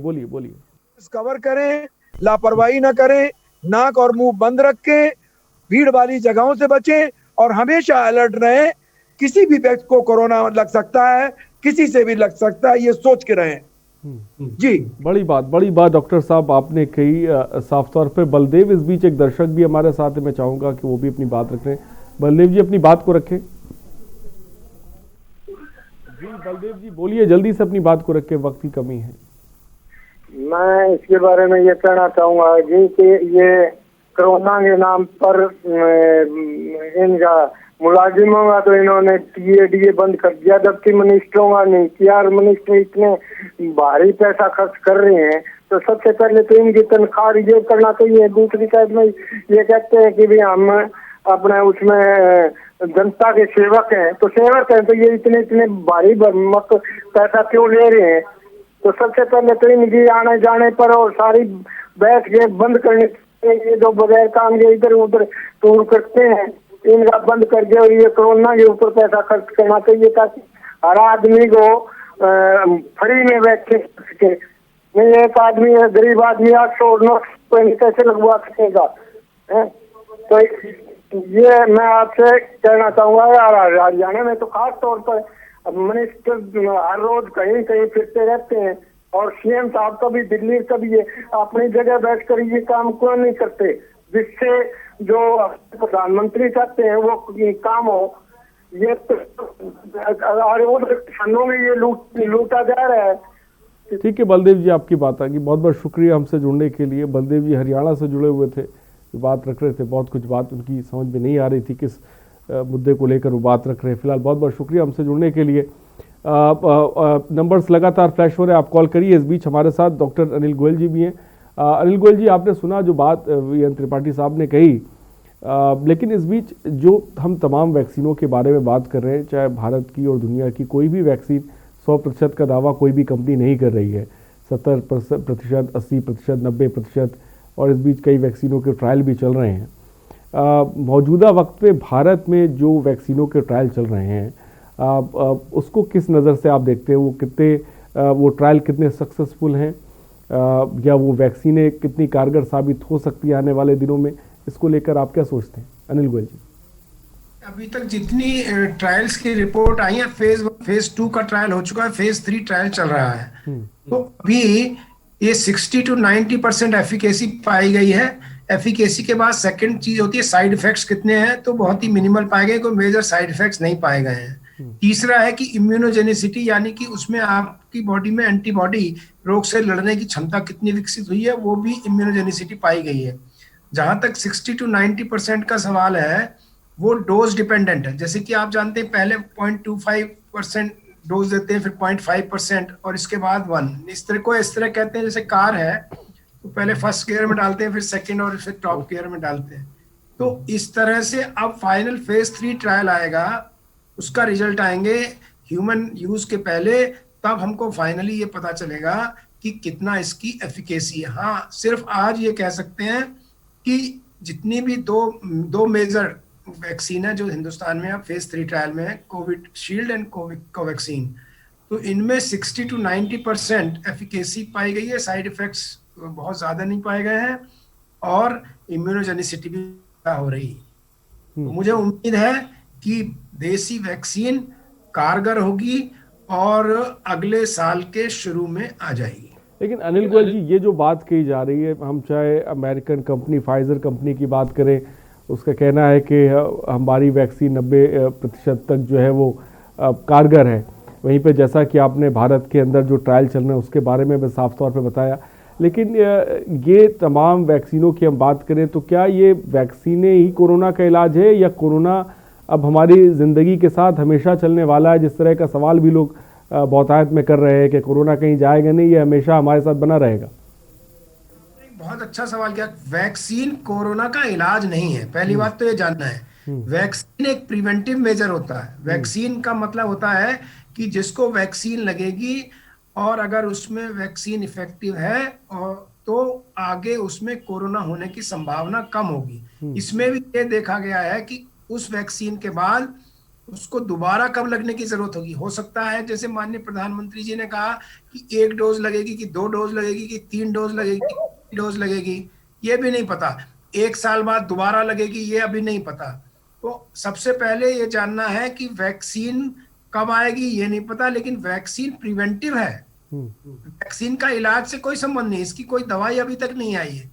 कवर करें, लापरवाही ना करें, नाक और मुंह बंद रख के भीड़ वाली जगहों से बचें और हमेशा अलर्ट रहें। किसी भी व्यक्ति को कोरोना लग सकता है, किसी से भी लग सकता है, ये सोच के रहें। जी, बड़ी बात डॉक्टर साहब आपने कही साफ तौर पे। बलदेव इस बीच एक दर्शक भी हमारे साथ है, मैं चाहूंगा कि वो भी अपनी बात रखें। बलदेव जी अपनी बात को रखें। जी बलदेव जी बोलिए, जल्दी से अपनी बात को रखें, वक्त की कमी है। मैं इसके बारे में ये कहना चाहूंगा जी कि ये कोरोना के नाम पर इनका मुलाजिमों का तो इन्होंने टीए बंद कर दिया, जबकि मिनिस्टरों का नहीं किया। मिनिस्टर इतने भारी पैसा खर्च कर रहे हैं, तो सबसे पहले तो इनकी तनख्वाह रिजर्व करना चाहिए। दूसरी साइड में ये कहते हैं कि भी हम अपने उसमें जनता के सेवक हैं, तो सेवक हैं तो ये इतने इतने भारी पैसा क्यों ले रहे हैं? तो सबसे पहले तो इनकी आने जाने पर और सारी बैठ के बंद करने, ये जो बगैर काम के इधर उधर टूर करते हैं, इनका बंद कर दिया। और ये कोरोना के ऊपर पैसा खर्च करना चाहिए ताकि हर आदमी को फ्री में वैक्सीन सके। नहीं, एक आदमी है, गरीब आदमी 800-900 कैसे लगवा सकेगा? तो ये मैं आपसे कहना चाहूंगा यार, हरियाणा में तो खास तौर पर मिनिस्टर हर रोज कहीं कहीं फिरते रहते हैं, और सीएम साहब का भी दिल्ली का भी ये अपनी जगह बैठ कर ये काम क्यों नहीं करते, जिससे जो प्रधानमंत्री चाहते हैं वो काम हो। ये और उधर किसानों में ये लूटा जा रहा है। ठीक है बलदेव जी, आपकी बात आगे बहुत बहुत शुक्रिया हमसे जुड़ने के लिए। बलदेव जी हरियाणा से जुड़े हुए थे, बात रख रहे थे, बहुत कुछ बात उनकी समझ में नहीं आ रही थी किस मुद्दे को लेकर वो बात रख रहे हैं। फिलहाल बहुत बहुत शुक्रिया हमसे जुड़ने के लिए। नंबर्स लगातार फ्लैश हो रहे हैं, आप कॉल करिए। इस बीच हमारे साथ डॉक्टर अनिल गोयल जी भी हैं। अनिल गोयल जी, आपने सुना जो बात वीएन त्रिपाठी साहब ने कही, लेकिन इस बीच जो हम तमाम वैक्सीनों के बारे में बात कर रहे हैं, चाहे भारत की और दुनिया की कोई भी वैक्सीन 100% का दावा कोई भी कंपनी नहीं कर रही है। 70%, 80%, 90%, और इस बीच कई वैक्सीनों के ट्रायल भी चल रहे हैं। मौजूदा वक्त पे भारत में जो वैक्सीनों के ट्रायल चल रहे हैं, उसको किस नज़र से आप देखते हैं? वो ट्रायल कितने सक्सेसफुल हैं, या वो वैक्सीनें कितनी कारगर साबित हो सकती है आने वाले दिनों में? इसको लेकर आप क्या सोचते हैं अनिल गोयल जी? अभी तक जितनी ट्रायल्स की रिपोर्ट आई है, फेज 2 का ट्रायल हो चुका है, फेज 3 ट्रायल चल रहा है। तो अभी ये 60 to 90% एफिकेसी पाई गई है। एफिकेसी के बाद सेकंड चीज होती है साइड इफेक्ट्स कितने हैं, तो बहुत ही मिनिमल पाए गए, कोई मेजर साइड इफेक्ट्स नहीं पाए गए हैं। तीसरा है कि इम्यूनोजेनिसिटी, यानी कि उसमें आपकी बॉडी में एंटीबॉडी, रोग से लड़ने की क्षमता कितनी विकसित हुई है, वो भी इम्यूनोजेनिसिटी पाई गई है। जहां तक 60 to 90% का सवाल है, वो डोज डिपेंडेंट है। जैसे कि आप जानते हैं पहले 0.25% डोज देते हैं, फिर 0.5% और इसके बाद 1। इस तरह कहते हैं जैसे कार है, तो पहले फर्स्ट गियर में डालते हैं, फिर सेकंड और फिर टॉप गियर में डालते हैं। तो इस तरह से अब फाइनल फेज 3 ट्रायल आएगा, उसका रिजल्ट आएंगे ह्यूमन यूज के पहले, तब हमको फाइनली ये पता चलेगा कि कितना इसकी एफिकेसी है। हाँ, सिर्फ आज ये कह सकते हैं कि जितनी भी दो मेजर वैक्सीन है जो हिंदुस्तान में अब फेज 3 ट्रायल में है, कोविड शील्ड एंड कोवैक्सीन, तो इनमें 60 to 90% एफिकेसी पाई गई है, साइड इफेक्ट्स बहुत ज्यादा नहीं पाए गए हैं, और इम्यूनोजेनिसिटी भी हो रही है। तो मुझे उम्मीद है कि देसी वैक्सीन कारगर होगी और अगले साल के शुरू में आ जाएगी। लेकिन अनिल गोयल जी, ये जो बात कही जा रही है, हम चाहे अमेरिकन कंपनी फाइजर कंपनी की बात करें, उसका कहना है कि हमारी वैक्सीन 90% तक जो है वो कारगर है। वहीं पे जैसा कि आपने भारत के अंदर जो ट्रायल चल रहे हैं उसके बारे में भी साफ तौर पे बताया। लेकिन ये तमाम वैक्सीनों की हम बात करें तो क्या ये वैक्सीनें ही कोरोना का इलाज है, या कोरोना अब हमारी ज़िंदगी के साथ हमेशा चलने वाला है? जिस तरह का सवाल भी लोग बहुतायत में कर रहे हैं कि कोरोना कहीं जाएगा नहीं, ये हमेशा हमारे साथ बना रहेगा। बहुत अच्छा सवाल किया। वैक्सीन कोरोना का इलाज नहीं है, पहली बात तो ये जानना है। वैक्सीन एक प्रिवेंटिव मेजर होता है। वैक्सीन का मतलब होता है कि जिसको वैक्सीन लगेगी और अगर उसमें वैक्सीन इफेक्टिव है तो आगे उसमें कोरोना होने की संभावना कम होगी। इसमें भी ये देखा गया है कि उस वैक्सीन के बाद उसको दोबारा कब लगने की जरूरत होगी। हो सकता है जैसे माननीय प्रधानमंत्री जी ने कहा कि 1 डोज लगेगी, कि 2 डोज लगेगी, कि 3 डोज लगेगी, 3 डोज लगेगी, ये भी नहीं पता। 1 साल बाद दोबारा लगेगी, ये अभी नहीं पता। तो सबसे पहले ये जानना है कि वैक्सीन कब आएगी ये नहीं पता, लेकिन वैक्सीन प्रिवेंटिव है। वैक्सीन का इलाज से कोई संबंध नहीं, इसकी कोई दवाई अभी तक नहीं आई है।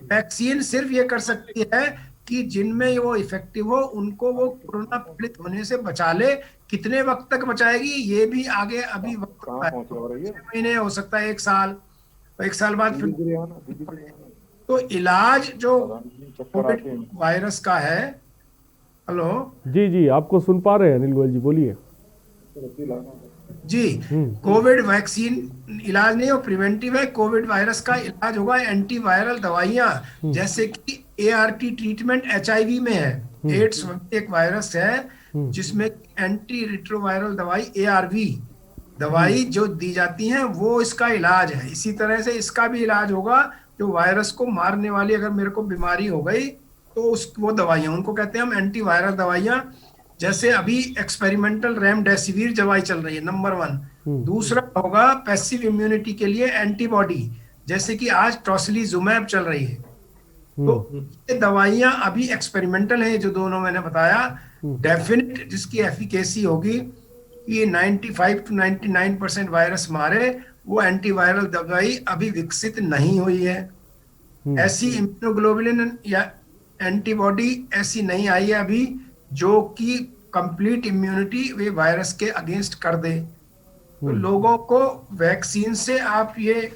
वैक्सीन सिर्फ ये कर सकती है कि जिनमें वो इफेक्टिव हो उनको वो कोरोना पीड़ित होने से बचा ले। कितने वक्त तक बचाएगी ये भी आगे अभी वक्त 6 महीने हो सकता है, 1 साल, 1 साल बाद फिर। तो इलाज जो कोविड वायरस का है हेलो जी जी, आपको सुन पा रहे हैं अनिल गोयल जी, बोलिए। जी, कोविड वैक्सीन इलाज नहीं हो, प्रिवेंटिव है। कोविड वायरस का इलाज होगा एंटीवायरल दवाइयां, जैसे कि ART ट्रीटमेंट HIV में है। एड्स एक वायरस है जिसमें एंटी रिट्रोवायरल दवाई ARV दवाई जो दी जाती है वो इसका इलाज है। इसी तरह से इसका भी इलाज होगा, जो वायरस को मारने वाली अगर मेरे को बीमारी हो गई तो वो दवाइयां, उनको कहते हैं हम एंटीवायरल दवाइयां। जैसे अभी एक्सपेरिमेंटल रेमडेसिविर दवाई चल रही है नंबर 1। दूसरा होगा पैसिव इम्यूनिटी के लिए एंटीबॉडी, जैसे कि आज टोसिलीजुमैब चल रही है। तो ये दवाइयां अभी एक्सपेरिमेंटल है, जो दोनों मैंने बताया। डेफिनेट जिसकी एफिकेसी होगी कि 95 to 99% वायरस मारे, वो एंटीवायरल दवाई अभी विकसित नहीं हुई है। ऐसी इम्यूनोग्लोबुलिन या एंटीबॉडी ऐसी नहीं आई है अभी जो कि कंप्लीट इम्यूनिटी वे वायरस के अगेंस्ट कर दे। तो लोगों को वैक्सीन से आप ये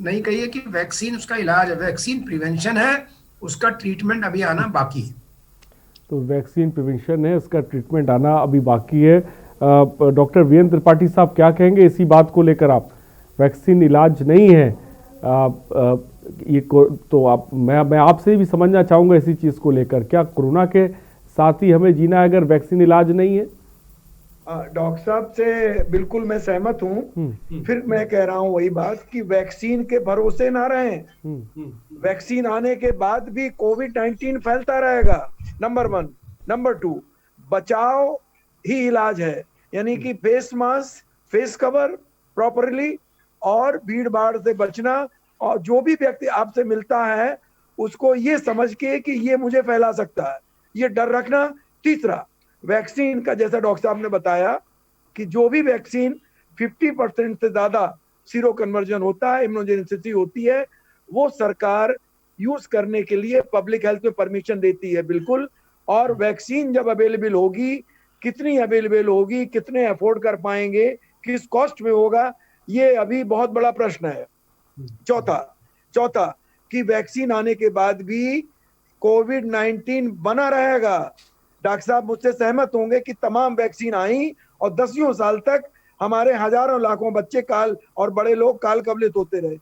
नहीं कहिए कि वैक्सीन उसका इलाज है। वैक्सीन प्रिवेंशन है, उसका ट्रीटमेंट अभी आना बाकी है। तो वैक्सीन प्रिवेंशन है, उसका ट्रीटमेंट आना अभी बाकी है। डॉक्टर वीरेंद्र त्रिपाठी साहब क्या कहेंगे इसी बात को लेकर? आप वैक्सीन इलाज नहीं है, ये तो आप मैं आपसे भी समझना चाहूँगा इसी चीज़ को लेकर, क्या कोरोना के साथ ही हमें जीना है अगर वैक्सीन इलाज नहीं है? डॉक्टर साहब से बिल्कुल मैं सहमत हूँ। फिर मैं कह रहा हूँ वही बात कि वैक्सीन के भरोसे ना रहें। वैक्सीन आने के बाद भी कोविड-19 फैलता रहेगा, नंबर 1। नंबर 2, बचाव ही इलाज है, यानी कि face mask, face cover properly, और भीड़ भाड़ से बचना, और जो भी व्यक्ति आपसे मिलता है उसको ये समझ के कि ये मुझे फैला सकता है, ये डर रखना। तीसरा, वैक्सीन का जैसा डॉक्टर साहब ने बताया कि जो भी वैक्सीन 50% से ज्यादा सीरो कन्वर्जन होता है, इम्यूनोजेनिसिटी होती है, वो सरकार यूज करने के लिए पब्लिक हेल्थ में परमिशन देती है, बिल्कुल। और वैक्सीन जब अवेलेबल होगी, कितनी अवेलेबल होगी, कितने अफोर्ड कर पाएंगे, किस कॉस्ट में होगा, ये अभी बहुत बड़ा प्रश्न है। चौथा कि वैक्सीन आने के बाद भी कोविड-19 बना रहेगा। डॉक्टर साहब मुझसे सहमत होंगे कि तमाम वैक्सीन आई और 10 साल तक हमारे हजारों लाखों बच्चे काल और बड़े लोग काल कवलित होते रहे।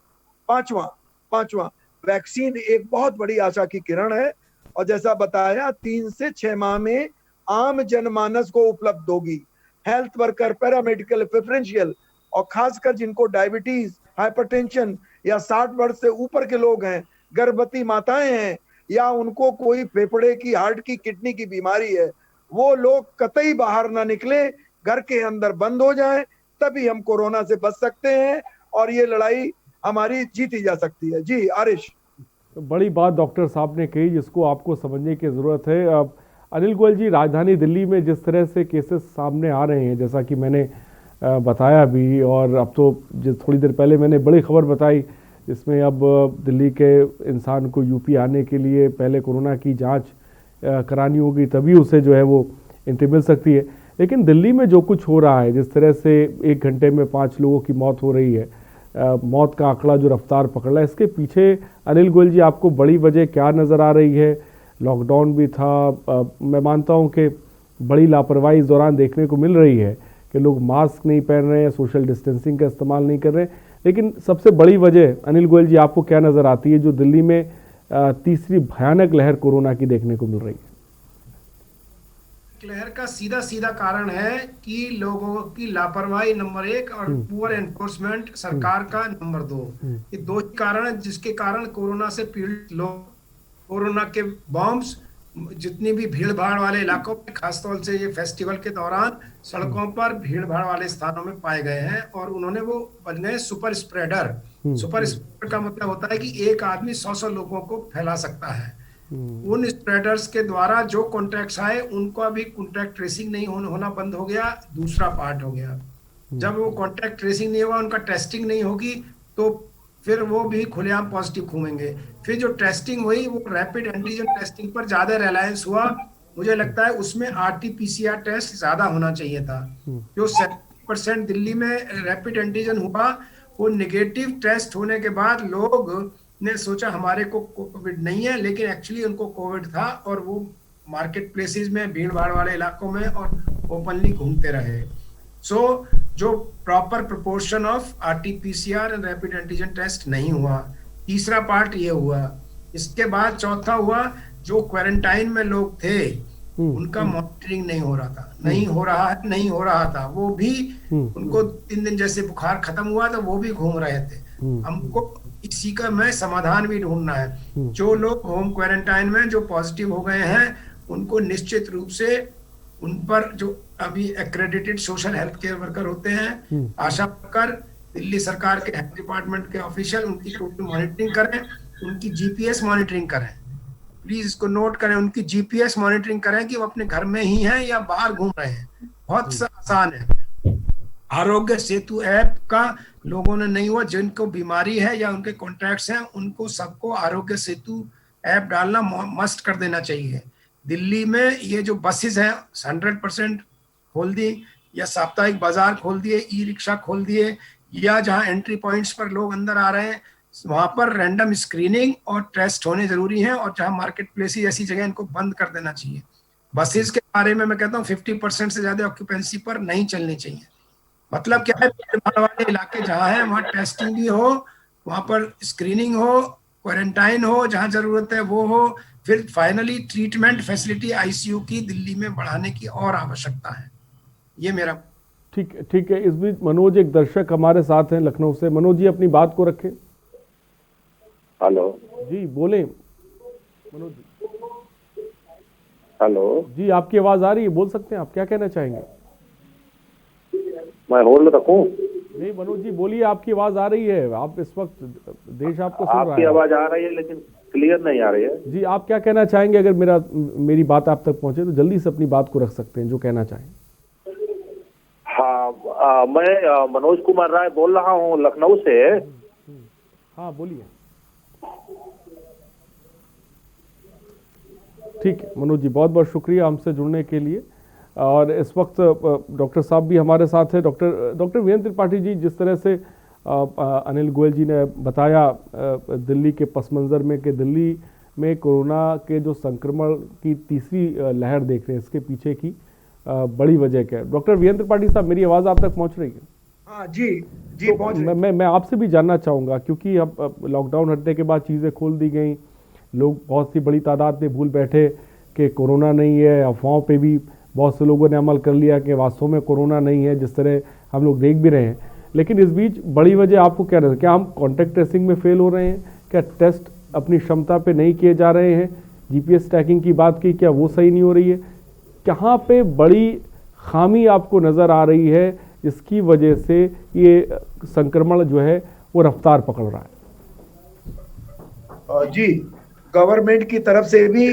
पांचवा, वैक्सीन एक बहुत बड़ी आशा की किरण है, और जैसा बताया 3 से 6 माह में आम जनमानस को उपलब्ध होगी। हेल्थ वर्कर, पैरामेडिकल, प्रेफरेंशियल, और खासकर जिनको डायबिटीज, हाइपरटेंशन या 60 वर्ष से ऊपर के लोग हैं, गर्भवती माताएं हैं, या उनको कोई फेफड़े की, हार्ट की, किडनी की बीमारी है, वो लोग कतई बाहर ना निकले, घर के अंदर बंद हो जाएं, तभी हम कोरोना से बच सकते हैं और ये लड़ाई हमारी जीती जा सकती है। जी आरिश, बड़ी बात डॉक्टर साहब ने कही जिसको आपको समझने की ज़रूरत है। अनिल गोयल जी, राजधानी दिल्ली में जिस तरह से केसेस सामने आ रहे हैं, जैसा कि मैंने बताया भी, और अब तो थोड़ी देर पहले मैंने बड़ी खबर बताई जिसमें अब दिल्ली के इंसान को यूपी आने के लिए पहले कोरोना की जांच करानी होगी, तभी उसे जो है वो एंट्री मिल सकती है। लेकिन दिल्ली में जो कुछ हो रहा है, जिस तरह से 1 घंटे में 5 लोगों की मौत हो रही है, मौत का आंकड़ा जो रफ्तार पकड़ रहा है, इसके पीछे अनिल गोयल जी आपको बड़ी वजह क्या नज़र आ रही है? लॉकडाउन भी था, मैं मानता हूँ कि बड़ी लापरवाही इस दौरान देखने को मिल रही है कि लोग मास्क नहीं पहन रहे हैं, सोशल डिस्टेंसिंग का इस्तेमाल नहीं कर रहे हैं, लेकिन सबसे बड़ी वजह अनिल गोयल जी आपको क्या नज़र आती है जो दिल्ली में तीसरी भयानक लहर कोरोना की देखने को मिल रही है? लहर का सीधा कारण है कि लोगों की लापरवाही नंबर 1 और पुअर एनफोर्समेंट सरकार का नंबर 2। ये 2 ही कारण है जिसके कारण कोरोना से पीड़ित लोग, कोरोना के बॉम्ब्स जितनी भी भीड़ भाड़ वाले इलाकों में, खासतौर से ये फेस्टिवल के दौरान सड़कों पर भीड़ भाड़ वाले स्थानों में पाए गए हैं, और उन्होंने वो बन गए सुपर स्प्रेडर। सुपर स्प्रेडर का मतलब होता है कि एक आदमी 100 लोगों को फैला सकता है। उन स्प्रेडर्स के द्वारा जो कॉन्टैक्ट्स आए उनको भी कॉन्टैक्ट ट्रेसिंग नहीं होना बंद हो गया, दूसरा पार्ट हो गया। जब वो कॉन्टैक्ट ट्रेसिंग नहीं होगा, उनका टेस्टिंग नहीं होगी, तो फिर वो भी खुलेआम पॉजिटिव घूमेंगे। फिर जो टेस्टिंग हुई वो रैपिड एंटीजन टेस्टिंग पर ज्यादा रिलायंस हुआ। मुझे लगता है उसमें RT-PCR टेस्ट ज्यादा होना चाहिए था। जो 70% दिल्ली में रैपिड एंटीजन हुआ, वो नेगेटिव टेस्ट होने के बाद लोग ने सोचा हमारे को कोविड नहीं है, लेकिन एक्चुअली उनको कोविड था और वो मार्केट प्लेसेस में, भीड़ भाड़ वाले इलाकों में और ओपनली घूमते रहे। सो जो proper proportion of RT-PCR and rapid antigen test नहीं हुआ। तीसरा पार्ट ये हुआ। इसके बाद चौथा हुआ, जो क्वारंटाइन में लोग थे उनका मॉनिटरिंग नहीं हो रहा था। वो भी उनको 3 दिन जैसे बुखार खत्म हुआ तो वो भी घूम रहे थे। हमको इसी का में समाधान भी ढूंढना है। जो लोग होम क्वारंटाइन में जो पॉजिटिव हो गए हैं उनको निश्चित रूप से उन पर जो अभी accredited social health care worker होते हैं, आशा वर्कर, दिल्ली सरकार के हेल्थ डिपार्टमेंट के ऑफिशियल, उनकी टोटल मॉनिटरिंग करें, उनकी जीपीएस मॉनिटरिंग करें। प्लीज इसको नोट करें, उनकी जीपीएस मॉनिटरिंग करें कि वो अपने घर में ही हैं या बाहर घूम रहे हैं। बहुत आसान है। आरोग्य सेतु ऐप का लोगों ने नहीं हुआ, जिनको बीमारी है या उनके कॉन्ट्रैक्ट्स हैं उनको सबको आरोग्य सेतु ऐप डालना मस्ट कर देना चाहिए। दिल्ली में ये जो बसेस हैं 100% खोल दी, या साप्ताहिक बाजार खोल दिए, ई रिक्शा खोल दिए, या जहां एंट्री पॉइंट्स पर लोग अंदर आ रहे हैं वहां पर रैंडम स्क्रीनिंग और टेस्ट होने जरूरी है। और जहां मार्केट प्लेस ऐसी जगह इनको बंद कर देना चाहिए। बसेस के बारे में मैं कहता हूँ 50% से ज्यादा ऑक्यूपेंसी पर नहीं चलनी चाहिए। मतलब क्या है, भीड़ वाले इलाके जहाँ है वहाँ टेस्टिंग भी हो, वहाँ पर स्क्रीनिंग हो, क्वारंटाइन हो, जहाँ जरूरत है वो हो। फिर फाइनली ट्रीटमेंट फैसिलिटी ICU की दिल्ली में बढ़ाने की और आवश्यकता है। ये मेरा ठीक है। इस बीच मनोज, एक दर्शक हमारे साथ हैं लखनऊ से। मनोज जी अपनी बात को रखें। हेलो जी बोलें मनोज जी। हेलो जी, आपकी आवाज आ रही है, बोल सकते हैं आप, क्या कहना चाहेंगे? मैं होल्ड रखूं? नहीं मनोज जी बोलिए, आपकी आवाज आ रही है। आप इस वक्त देश आपको सुन रहा है। आपकी आवाज आ रही है लेकिन क्लियर नहीं आ रही है। जी, आप क्या कहना चाहेंगे? अगर मेरी बात आप तक पहुंचे तो जल्दी से अपनी बात को रख सकते हैं, जो कहना चाहें। हाँ, मैं मनोज कुमार राय बोल रहा हूँ लखनऊ से। हाँ बोलिए। ठीक है मनोज जी, बहुत बहुत शुक्रिया हमसे जुड़ने के लिए। और इस वक्त डॉक्टर साहब भी हमारे साथ हैं। डॉक्टर वीरेंद्र त्रिपाठी जी, जिस तरह से अनिल गोयल जी ने बताया दिल्ली के पस मंज़र में कि दिल्ली में कोरोना के जो संक्रमण की तीसरी लहर देख रहे हैं, इसके पीछे की बड़ी वजह क्या है? डॉक्टर वीरेंद्र त्रिपाठी साहब, मेरी आवाज़ आप तक पहुंच रही है? हाँ जी तो पहुंच रही है। मैं आपसे भी जानना चाहूँगा, क्योंकि अब लॉकडाउन हटने के बाद चीज़ें खोल दी गई, लोग बहुत सी बड़ी तादाद में भूल बैठे कि कोरोना नहीं है। अफवाहों पे भी बहुत से लोगों ने अमल कर लिया कि वास्तव में कोरोना नहीं है, जिस तरह हम लोग देख भी रहे हैं। लेकिन इस बीच बड़ी वजह आपको क्या रहता है? क्या हम कॉन्टैक्ट ट्रेसिंग में फेल हो रहे हैं? क्या टेस्ट अपनी क्षमता पे नहीं किए जा रहे हैं? GPS ट्रैकिंग की बात की, क्या वो सही नहीं हो रही है? कहाँ पे बड़ी खामी आपको नज़र आ रही है जिसकी वजह से ये संक्रमण जो है वो रफ्तार पकड़ रहा है? जी, गवर्नमेंट की तरफ से भी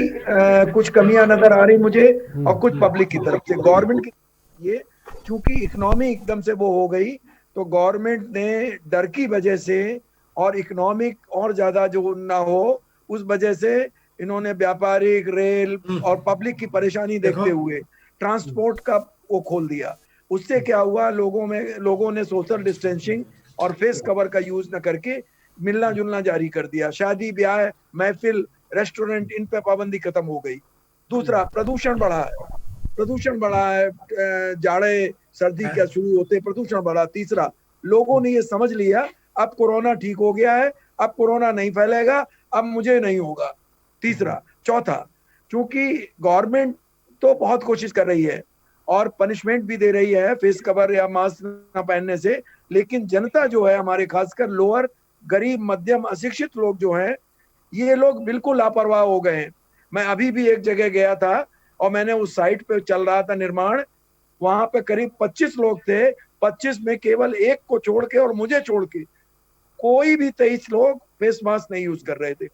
कुछ कमियां नजर आ रही मुझे, और कुछ पब्लिक की तरफ से। गवर्नमेंट की ये चूंकि इकोनॉमी एकदम से वो हो गई, तो गवर्नमेंट ने डर की वजह से और इकोनॉमिक और ज्यादा जो ना हो उस वजह से इन्होंने व्यापारिक, रेल और पब्लिक की परेशानी देखते हुए ट्रांसपोर्ट का वो खोल दिया। उससे क्या हुआ, लोगों ने सोशल डिस्टेंसिंग और फेस कवर का यूज न करके मिलना जुलना जारी कर दिया। शादी ब्याह, महफिल, रेस्टोरेंट, इन पे पाबंदी खत्म हो गई। दूसरा, प्रदूषण बढ़ा है, जाड़े सर्दी क्या शुरू होते प्रदूषण बढ़ा। तीसरा, लोगों ने ये समझ लिया अब कोरोना ठीक हो गया है, अब कोरोना नहीं फैलेगा, अब मुझे नहीं होगा। तीसरा, चौथा, चूंकि गवर्नमेंट तो बहुत कोशिश कर रही है और पनिशमेंट भी दे रही है फेस कवर या मास्क न पहनने से, लेकिन जनता जो है हमारे, खासकर लोअर, गरीब, मध्यम, अशिक्षित लोग जो हैं, ये लोग बिल्कुल लापरवाह हो गए हैं। मैं अभी भी एक जगह गया था और मैंने उस साइट पे चल रहा था निर्माण, वहां पे करीब 25 लोग थे। 25 में केवल एक को छोड़ के और मुझे छोड़ के कोई भी 23 लोग फेस मास्क नहीं यूज कर रहे थे।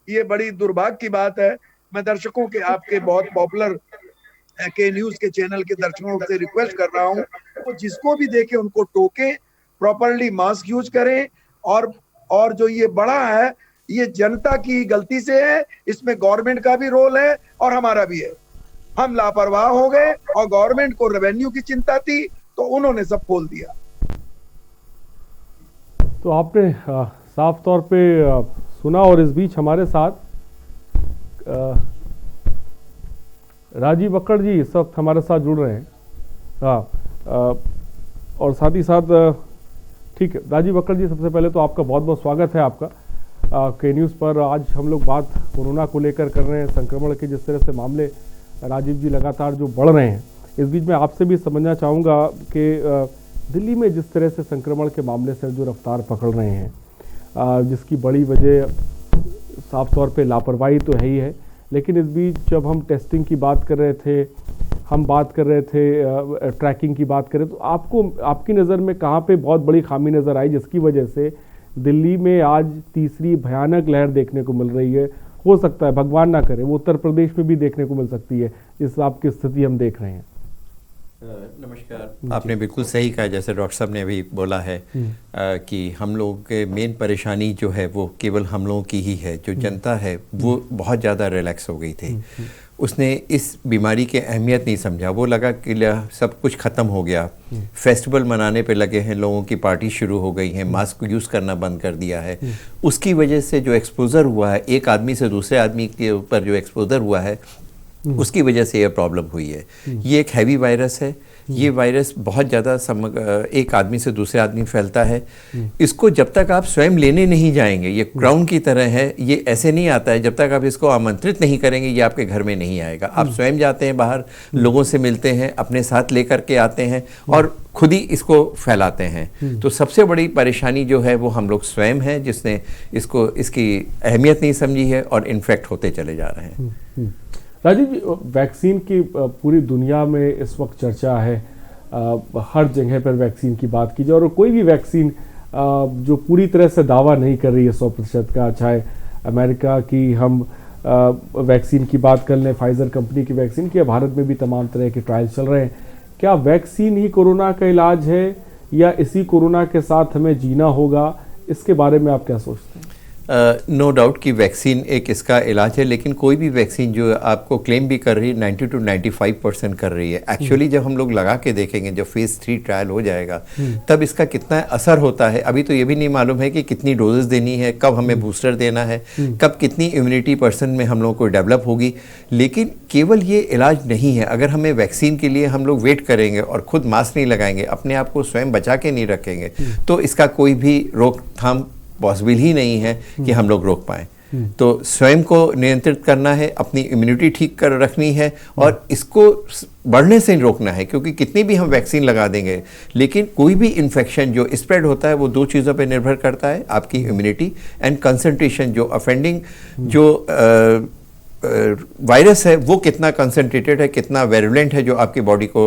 ये बड़ी दुर्भाग्य की बात है। मैं दर्शकों के, आपके बहुत पॉपुलर के न्यूज के चैनल के दर्शकों से रिक्वेस्ट कर रहा हूँ, तो जिसको भी देखे उनको टोके, प्रॉपरली मास्क यूज करें। और जो ये बड़ा है, ये जनता की गलती से है, इसमें गवर्नमेंट का भी रोल है और हमारा भी है। हम लापरवाह हो गए और गवर्नमेंट को रेवेन्यू की चिंता थी तो उन्होंने सब खोल दिया। तो आपने साफ तौर पे सुना। और इस बीच हमारे साथ राजीव अक्कड़ जी इस वक्त हमारे साथ जुड़ रहे हैं। हाँ, और साथ ही साथ ठीक है राजीव अक्कड़ जी, सबसे पहले तो आपका बहुत बहुत स्वागत है आपका के न्यूज़ पर। आज हम लोग बात कोरोना को लेकर कर रहे हैं, संक्रमण के जिस तरह से मामले राजीव जी लगातार जो बढ़ रहे हैं, इस बीच में आपसे भी समझना चाहूँगा कि दिल्ली में जिस तरह से संक्रमण के मामले से जो रफ्तार पकड़ रहे हैं, जिसकी बड़ी वजह साफ तौर पे लापरवाही तो है ही है, लेकिन इस बीच जब हम टेस्टिंग की बात कर रहे थे, हम बात कर रहे थे ट्रैकिंग की बात करें, तो आपकी नज़र में कहाँ पे बहुत बड़ी खामी नज़र आई जिसकी वजह से दिल्ली में आज तीसरी भयानक लहर देखने को मिल रही है? हो सकता है भगवान ना करे वो उत्तर प्रदेश में भी देखने को मिल सकती है, इस आपकी स्थिति हम देख रहे हैं। नमस्कार, आपने बिल्कुल सही कहा, जैसे डॉक्टर साहब ने अभी बोला है कि हम लोगों के मेन परेशानी जो है वो केवल हम लोगों की ही है। जो जनता है वो बहुत ज़्यादा रिलैक्स हो गई थी, उसने इस बीमारी की अहमियत नहीं समझा। वो लगा कि सब कुछ ख़त्म हो गया, फेस्टिवल मनाने पे लगे हैं, लोगों की पार्टी शुरू हो गई है, मास्क यूज़ करना बंद कर दिया है। उसकी वजह से जो एक्सपोज़र हुआ है, एक आदमी से दूसरे आदमी के ऊपर जो एक्सपोज़र हुआ है, उसकी वजह से यह प्रॉब्लम हुई है। ये एक हैवी वायरस है, ये वायरस बहुत ज़्यादा एक आदमी से दूसरे आदमी फैलता है। इसको जब तक आप स्वयं लेने नहीं जाएंगे, ये क्राउन की तरह है, ये ऐसे नहीं आता है। जब तक आप इसको आमंत्रित नहीं करेंगे, ये आपके घर में नहीं आएगा। आप स्वयं जाते हैं बाहर, लोगों से मिलते हैं, अपने साथ लेकर के आते हैं और खुद ही इसको फैलाते हैं। तो सबसे बड़ी परेशानी जो है वो हम लोग स्वयं हैं, जिसने इसकी अहमियत नहीं समझी है और इन्फेक्ट होते चले जा रहे हैं। राजीव जी, वैक्सीन की पूरी दुनिया में इस वक्त चर्चा है, हर जगह पर वैक्सीन की बात की जाए, और कोई भी वैक्सीन जो पूरी तरह से दावा नहीं कर रही है 100% का, चाहे अमेरिका की हम वैक्सीन की बात कर लें, फाइजर कंपनी की वैक्सीन की, भारत में भी तमाम तरह के ट्रायल चल रहे हैं। क्या वैक्सीन ही कोरोना का इलाज है या इसी कोरोना के साथ हमें जीना होगा? इसके बारे में आप क्या सोचते हैं? नो डाउट कि वैक्सीन एक इसका इलाज है, लेकिन कोई भी वैक्सीन जो आपको क्लेम भी कर रही है 90 to 95% कर रही है। एक्चुअली जब हम लोग लगा के देखेंगे, जब फेज़ 3 ट्रायल हो जाएगा, तब इसका कितना असर होता है अभी तो ये भी नहीं मालूम है कि कितनी डोजेस देनी है, कब हमें बूस्टर देना है, कब कितनी इम्यूनिटी पर्सन में हम लोगों को डेवलप होगी। लेकिन केवल ये इलाज नहीं है। अगर हमें वैक्सीन के लिए हम लोग वेट करेंगे और खुद मास्क नहीं लगाएंगे, अपने आप को स्वयं बचा के नहीं रखेंगे, तो इसका कोई भी रोकथाम पॉसिबल ही नहीं है कि हम लोग रोक पाएं। तो स्वयं को नियंत्रित करना है, अपनी इम्यूनिटी ठीक कर रखनी है और इसको बढ़ने से रोकना है, क्योंकि कितनी भी हम वैक्सीन लगा देंगे, लेकिन कोई भी इन्फेक्शन जो स्प्रेड होता है वो दो चीज़ों पे निर्भर करता है, आपकी इम्यूनिटी एंड कंसंट्रेशन। जो ऑफेंडिंग जो वायरस है वो कितना कंसंट्रेटेड है, कितना वेरुलेंट है, जो आपकी बॉडी को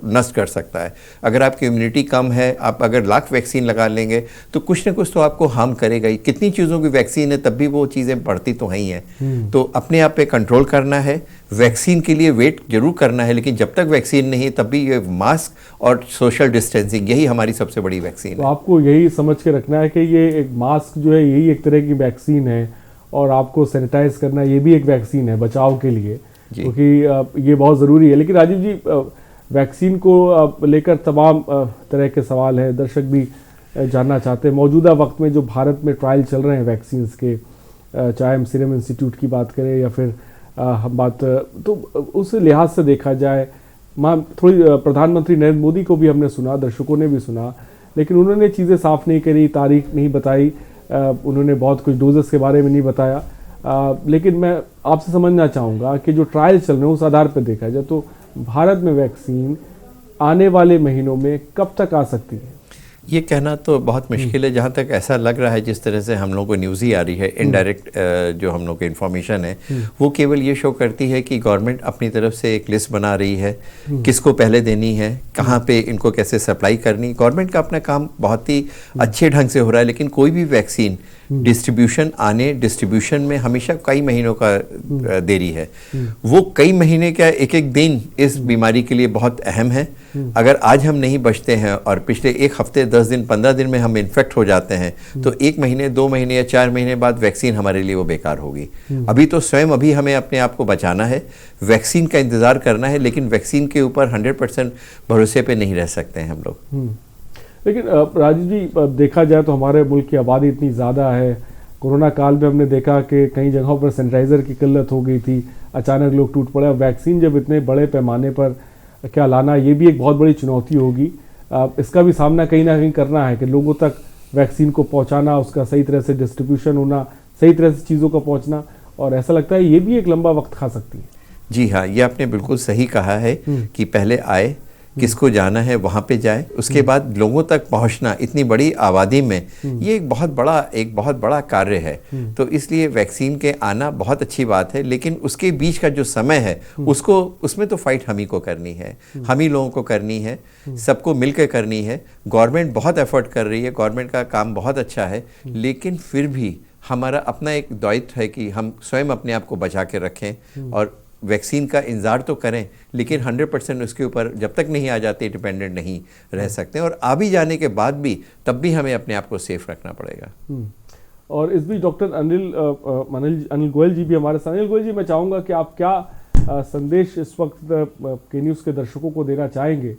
नष्ट कर सकता है। अगर आपकी इम्यूनिटी कम है, आप अगर लाख वैक्सीन लगा लेंगे तो कुछ ना कुछ तो आपको हार्म करेगा ही। कितनी चीज़ों की वैक्सीन है तब भी वो चीज़ें बढ़ती तो हैं ही हैं। तो अपने आप पे कंट्रोल करना है, वैक्सीन के लिए वेट जरूर करना है, लेकिन जब तक वैक्सीन नहीं तब भी ये मास्क और सोशल डिस्टेंसिंग, यही हमारी सबसे बड़ी वैक्सीन है। तो आपको यही समझ के रखना है कि ये एक मास्क जो है यही एक तरह की वैक्सीन है, और आपको सैनिटाइज करना ये भी एक वैक्सीन है बचाव के लिए, क्योंकि ये बहुत ज़रूरी है। लेकिन राजीव जी, वैक्सीन को लेकर तमाम तरह के सवाल हैं, दर्शक भी जानना चाहते हैं। मौजूदा वक्त में जो भारत में ट्रायल चल रहे हैं वैक्सीन्स के, चाहे हम सीरम इंस्टीट्यूट की बात करें या फिर हम बात, तो उस लिहाज से देखा जाए, थोड़ी प्रधानमंत्री नरेंद्र मोदी को भी हमने सुना, दर्शकों ने भी सुना, लेकिन उन्होंने चीज़ें साफ नहीं करी, तारीख नहीं बताई, उन्होंने बहुत कुछ डोजेस के बारे में नहीं बताया। लेकिन मैं आपसे समझना चाहूँगा कि जो ट्रायल चल रहे हैं उस आधार पर देखा जाए तो भारत में वैक्सीन आने वाले महीनों में कब तक आ सकती है? ये कहना तो बहुत मुश्किल है। जहाँ तक ऐसा लग रहा है, जिस तरह से हम लोगों को न्यूज़ ही आ रही है, इनडायरेक्ट जो हम लोग को इन्फॉर्मेशन है वो केवल ये शो करती है कि गवर्नमेंट अपनी तरफ से एक लिस्ट बना रही है, किसको पहले देनी है, कहाँ पे इनको कैसे सप्लाई करनी। गवर्नमेंट का अपना काम बहुत ही अच्छे ढंग से हो रहा है, लेकिन कोई भी वैक्सीन डिस्ट्रीब्यूशन में हमेशा कई महीनों का देरी है। वो कई महीने का एक एक दिन इस बीमारी के लिए बहुत अहम है। अगर आज हम नहीं बचते हैं और पिछले एक हफ्ते 10 दिन 15 दिन में हम इन्फेक्ट हो जाते हैं, तो 1 महीने 2 महीने या 4 महीने बाद वैक्सीन हमारे लिए वो बेकार होगी। अभी तो स्वयं अभी हमें अपने आप को बचाना है, वैक्सीन का इंतज़ार करना है, लेकिन वैक्सीन के ऊपर 100% भरोसे पे नहीं रह सकते हैं हम लोग। लेकिन राजीव जी, देखा जाए तो हमारे मुल्क की आबादी इतनी ज़्यादा है, कोरोना काल में हमने देखा कि कई जगहों पर सैनिटाइज़र की किल्लत हो गई थी, अचानक लोग टूट पड़े। अब वैक्सीन जब इतने बड़े पैमाने पर क्या लाना, ये भी एक बहुत बड़ी चुनौती होगी। इसका भी सामना कहीं ना कहीं करना है कि लोगों तक वैक्सीन को पहुंचाना, उसका सही तरह से डिस्ट्रीब्यूशन होना, सही तरह से चीज़ों का पहुंचना, और ऐसा लगता है ये भी एक लंबा वक्त खा सकती है। जी हाँ, ये आपने बिल्कुल सही कहा है कि पहले आए, किसको जाना है वहाँ पे जाए, उसके बाद लोगों तक पहुँचना इतनी बड़ी आबादी में, ये एक बहुत बड़ा कार्य है। तो इसलिए वैक्सीन के आना बहुत अच्छी बात है, लेकिन उसके बीच का जो समय है उसमें तो फाइट हम ही को करनी है, हम ही लोगों को करनी है, सबको मिलकर करनी है। गवर्नमेंट बहुत एफर्ट कर रही है, गवर्नमेंट का काम बहुत अच्छा है, लेकिन फिर भी हमारा अपना एक दायित्व है कि हम स्वयं अपने आप को बचा के रखें और वैक्सीन का इंतज़ार तो करें, लेकिन 100% उसके ऊपर जब तक नहीं आ जाते डिपेंडेंट नहीं रह सकते, और आ भी जाने के बाद भी तब भी हमें अपने आप को सेफ रखना पड़ेगा। और इस बीच डॉक्टर अनिल गोयल जी भी हमारे साथ। अनिल गोयल जी, मैं चाहूँगा कि आप क्या संदेश इस वक्त के न्यूज़ के दर्शकों को देना चाहेंगे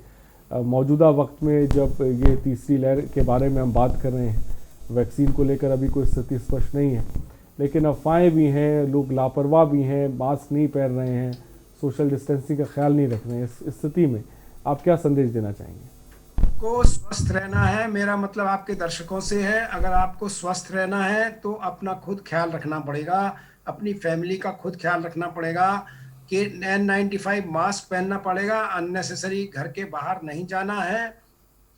मौजूदा वक्त में, जब ये तीसरी लहर के बारे में हम बात कर रहे हैं। वैक्सीन को लेकर अभी कोई स्थिति स्पष्ट नहीं है, लेकिन अफवाहें भी हैं, लोग लापरवाह भी हैं, मास्क नहीं पहन रहे हैं, सोशल डिस्टेंसिंग का ख्याल नहीं रख रहे हैं। इस स्थिति में आप क्या संदेश देना चाहेंगे? को स्वस्थ रहना है, मेरा मतलब आपके दर्शकों से है। अगर आपको स्वस्थ रहना है तो अपना खुद ख्याल रखना पड़ेगा, अपनी फैमिली का खुद ख्याल रखना पड़ेगा कि N95 मास्क पहनना पड़ेगा, अननेसेसरी घर के बाहर नहीं जाना है,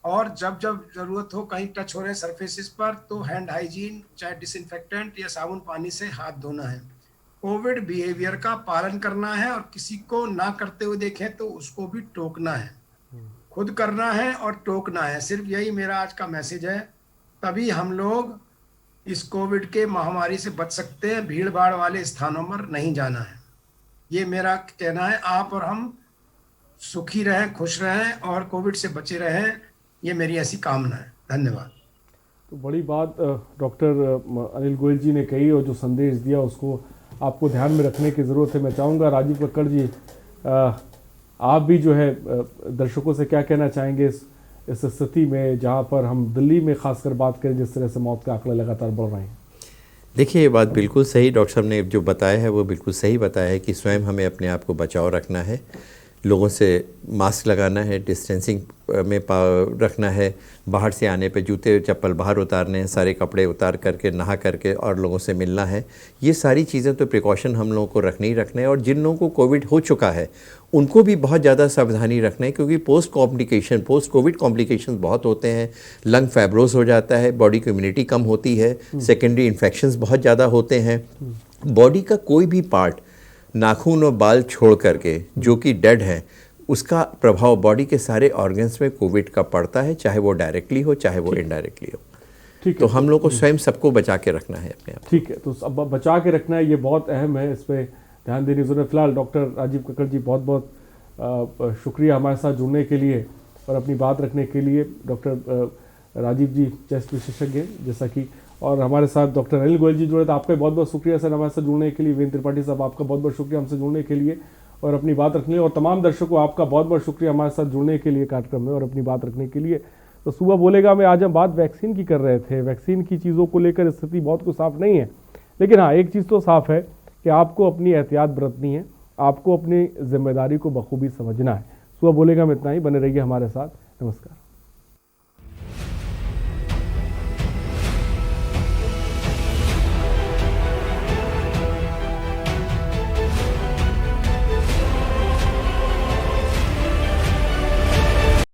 और जब जब जरूरत हो कहीं टच हो रहे सरफेसेस पर तो हैंड हाइजीन, चाहे डिसइंफेक्टेंट या साबुन पानी से हाथ धोना है। कोविड बिहेवियर का पालन करना है, और किसी को ना करते हुए देखें तो उसको भी टोकना है, खुद करना है और टोकना है। सिर्फ यही मेरा आज का मैसेज है, तभी हम लोग इस कोविड के महामारी से बच सकते हैं। भीड़ भाड़ वाले स्थानों पर नहीं जाना है, ये मेरा कहना है। आप और हम सुखी रहें, खुश रहें और कोविड से बचे रहें, ये मेरी ऐसी कामना है। धन्यवाद। तो बड़ी बात डॉक्टर अनिल गोयल जी ने कही, और जो संदेश दिया उसको आपको ध्यान में रखने की ज़रूरत है। मैं चाहूँगा राजीव कक्कड़ जी, आप भी जो है दर्शकों से क्या कहना चाहेंगे इस स्थिति में, जहाँ पर हम दिल्ली में खासकर बात करें, जिस तरह से मौत के आंकड़े लगातार बढ़ रहे हैं? देखिए, ये बात बिल्कुल सही डॉक्टर साहब ने जो बताया है वो बिल्कुल सही बताया है कि स्वयं हमें अपने आप को बचाव रखना है, लोगों से मास्क लगाना है, डिस्टेंसिंग में रखना है, बाहर से आने पे जूते चप्पल बाहर उतारने हैं, सारे कपड़े उतार करके नहा करके और लोगों से मिलना है। ये सारी चीज़ें तो प्रिकॉशन हम लोगों को रखने ही रखना है, और जिन लोगों को कोविड हो चुका है उनको भी बहुत ज़्यादा सावधानी रखना है, क्योंकि पोस्ट कोविड कॉम्प्लिकेशंस बहुत होते हैं। लंग फैब्रोस हो जाता है, बॉडी की इम्यूनिटी कम होती है, सेकेंडरी इन्फेक्शंस बहुत ज़्यादा होते हैं। बॉडी का कोई भी पार्ट, नाखून और बाल छोड़ करके, जो कि डेड है, उसका प्रभाव बॉडी के सारे ऑर्गन्स में कोविड का पड़ता है, चाहे वो डायरेक्टली हो चाहे वो इनडायरेक्टली हो। ठीक है, तो हम लोग को स्वयं सबको बचा के रखना है अपने आप। ठीक है, तो अब बचा के रखना है, ये बहुत अहम है, इस पर ध्यान देने की जरूरत है। फिलहाल डॉक्टर राजीव कक्कड़ जी, बहुत बहुत शुक्रिया हमारे साथ जुड़ने के लिए और अपनी बात रखने के लिए। डॉक्टर राजीव जी चेस्ट विशेषज्ञ जैसा कि, और हमारे साथ डॉक्टर अनिल गोयल जी जुड़े, तो आपका बहुत बहुत शुक्रिया सर हमारे साथ जुड़ने के लिए। वीरेंद्र त्रिपाठी साहब, आपका बहुत बहुत शुक्रिया हमसे जुड़ने के लिए और अपनी बात रखने, और तमाम दर्शकों आपका बहुत बहुत शुक्रिया हमारे साथ जुड़ने के लिए कार्यक्रम में और अपनी बात रखने के लिए। तो सुबह बोलेगा में आज हम बात वैक्सीन की कर रहे थे। वैक्सीन की चीज़ों को लेकर स्थिति बहुत कुछ साफ नहीं है, लेकिन हाँ, एक चीज़ तो साफ है कि आपको अपनी एहतियात बरतनी है, आपको अपनी जिम्मेदारी को बखूबी समझना है। सुबह बोलेगा में इतना ही, बने रहिए हमारे साथ। नमस्कार।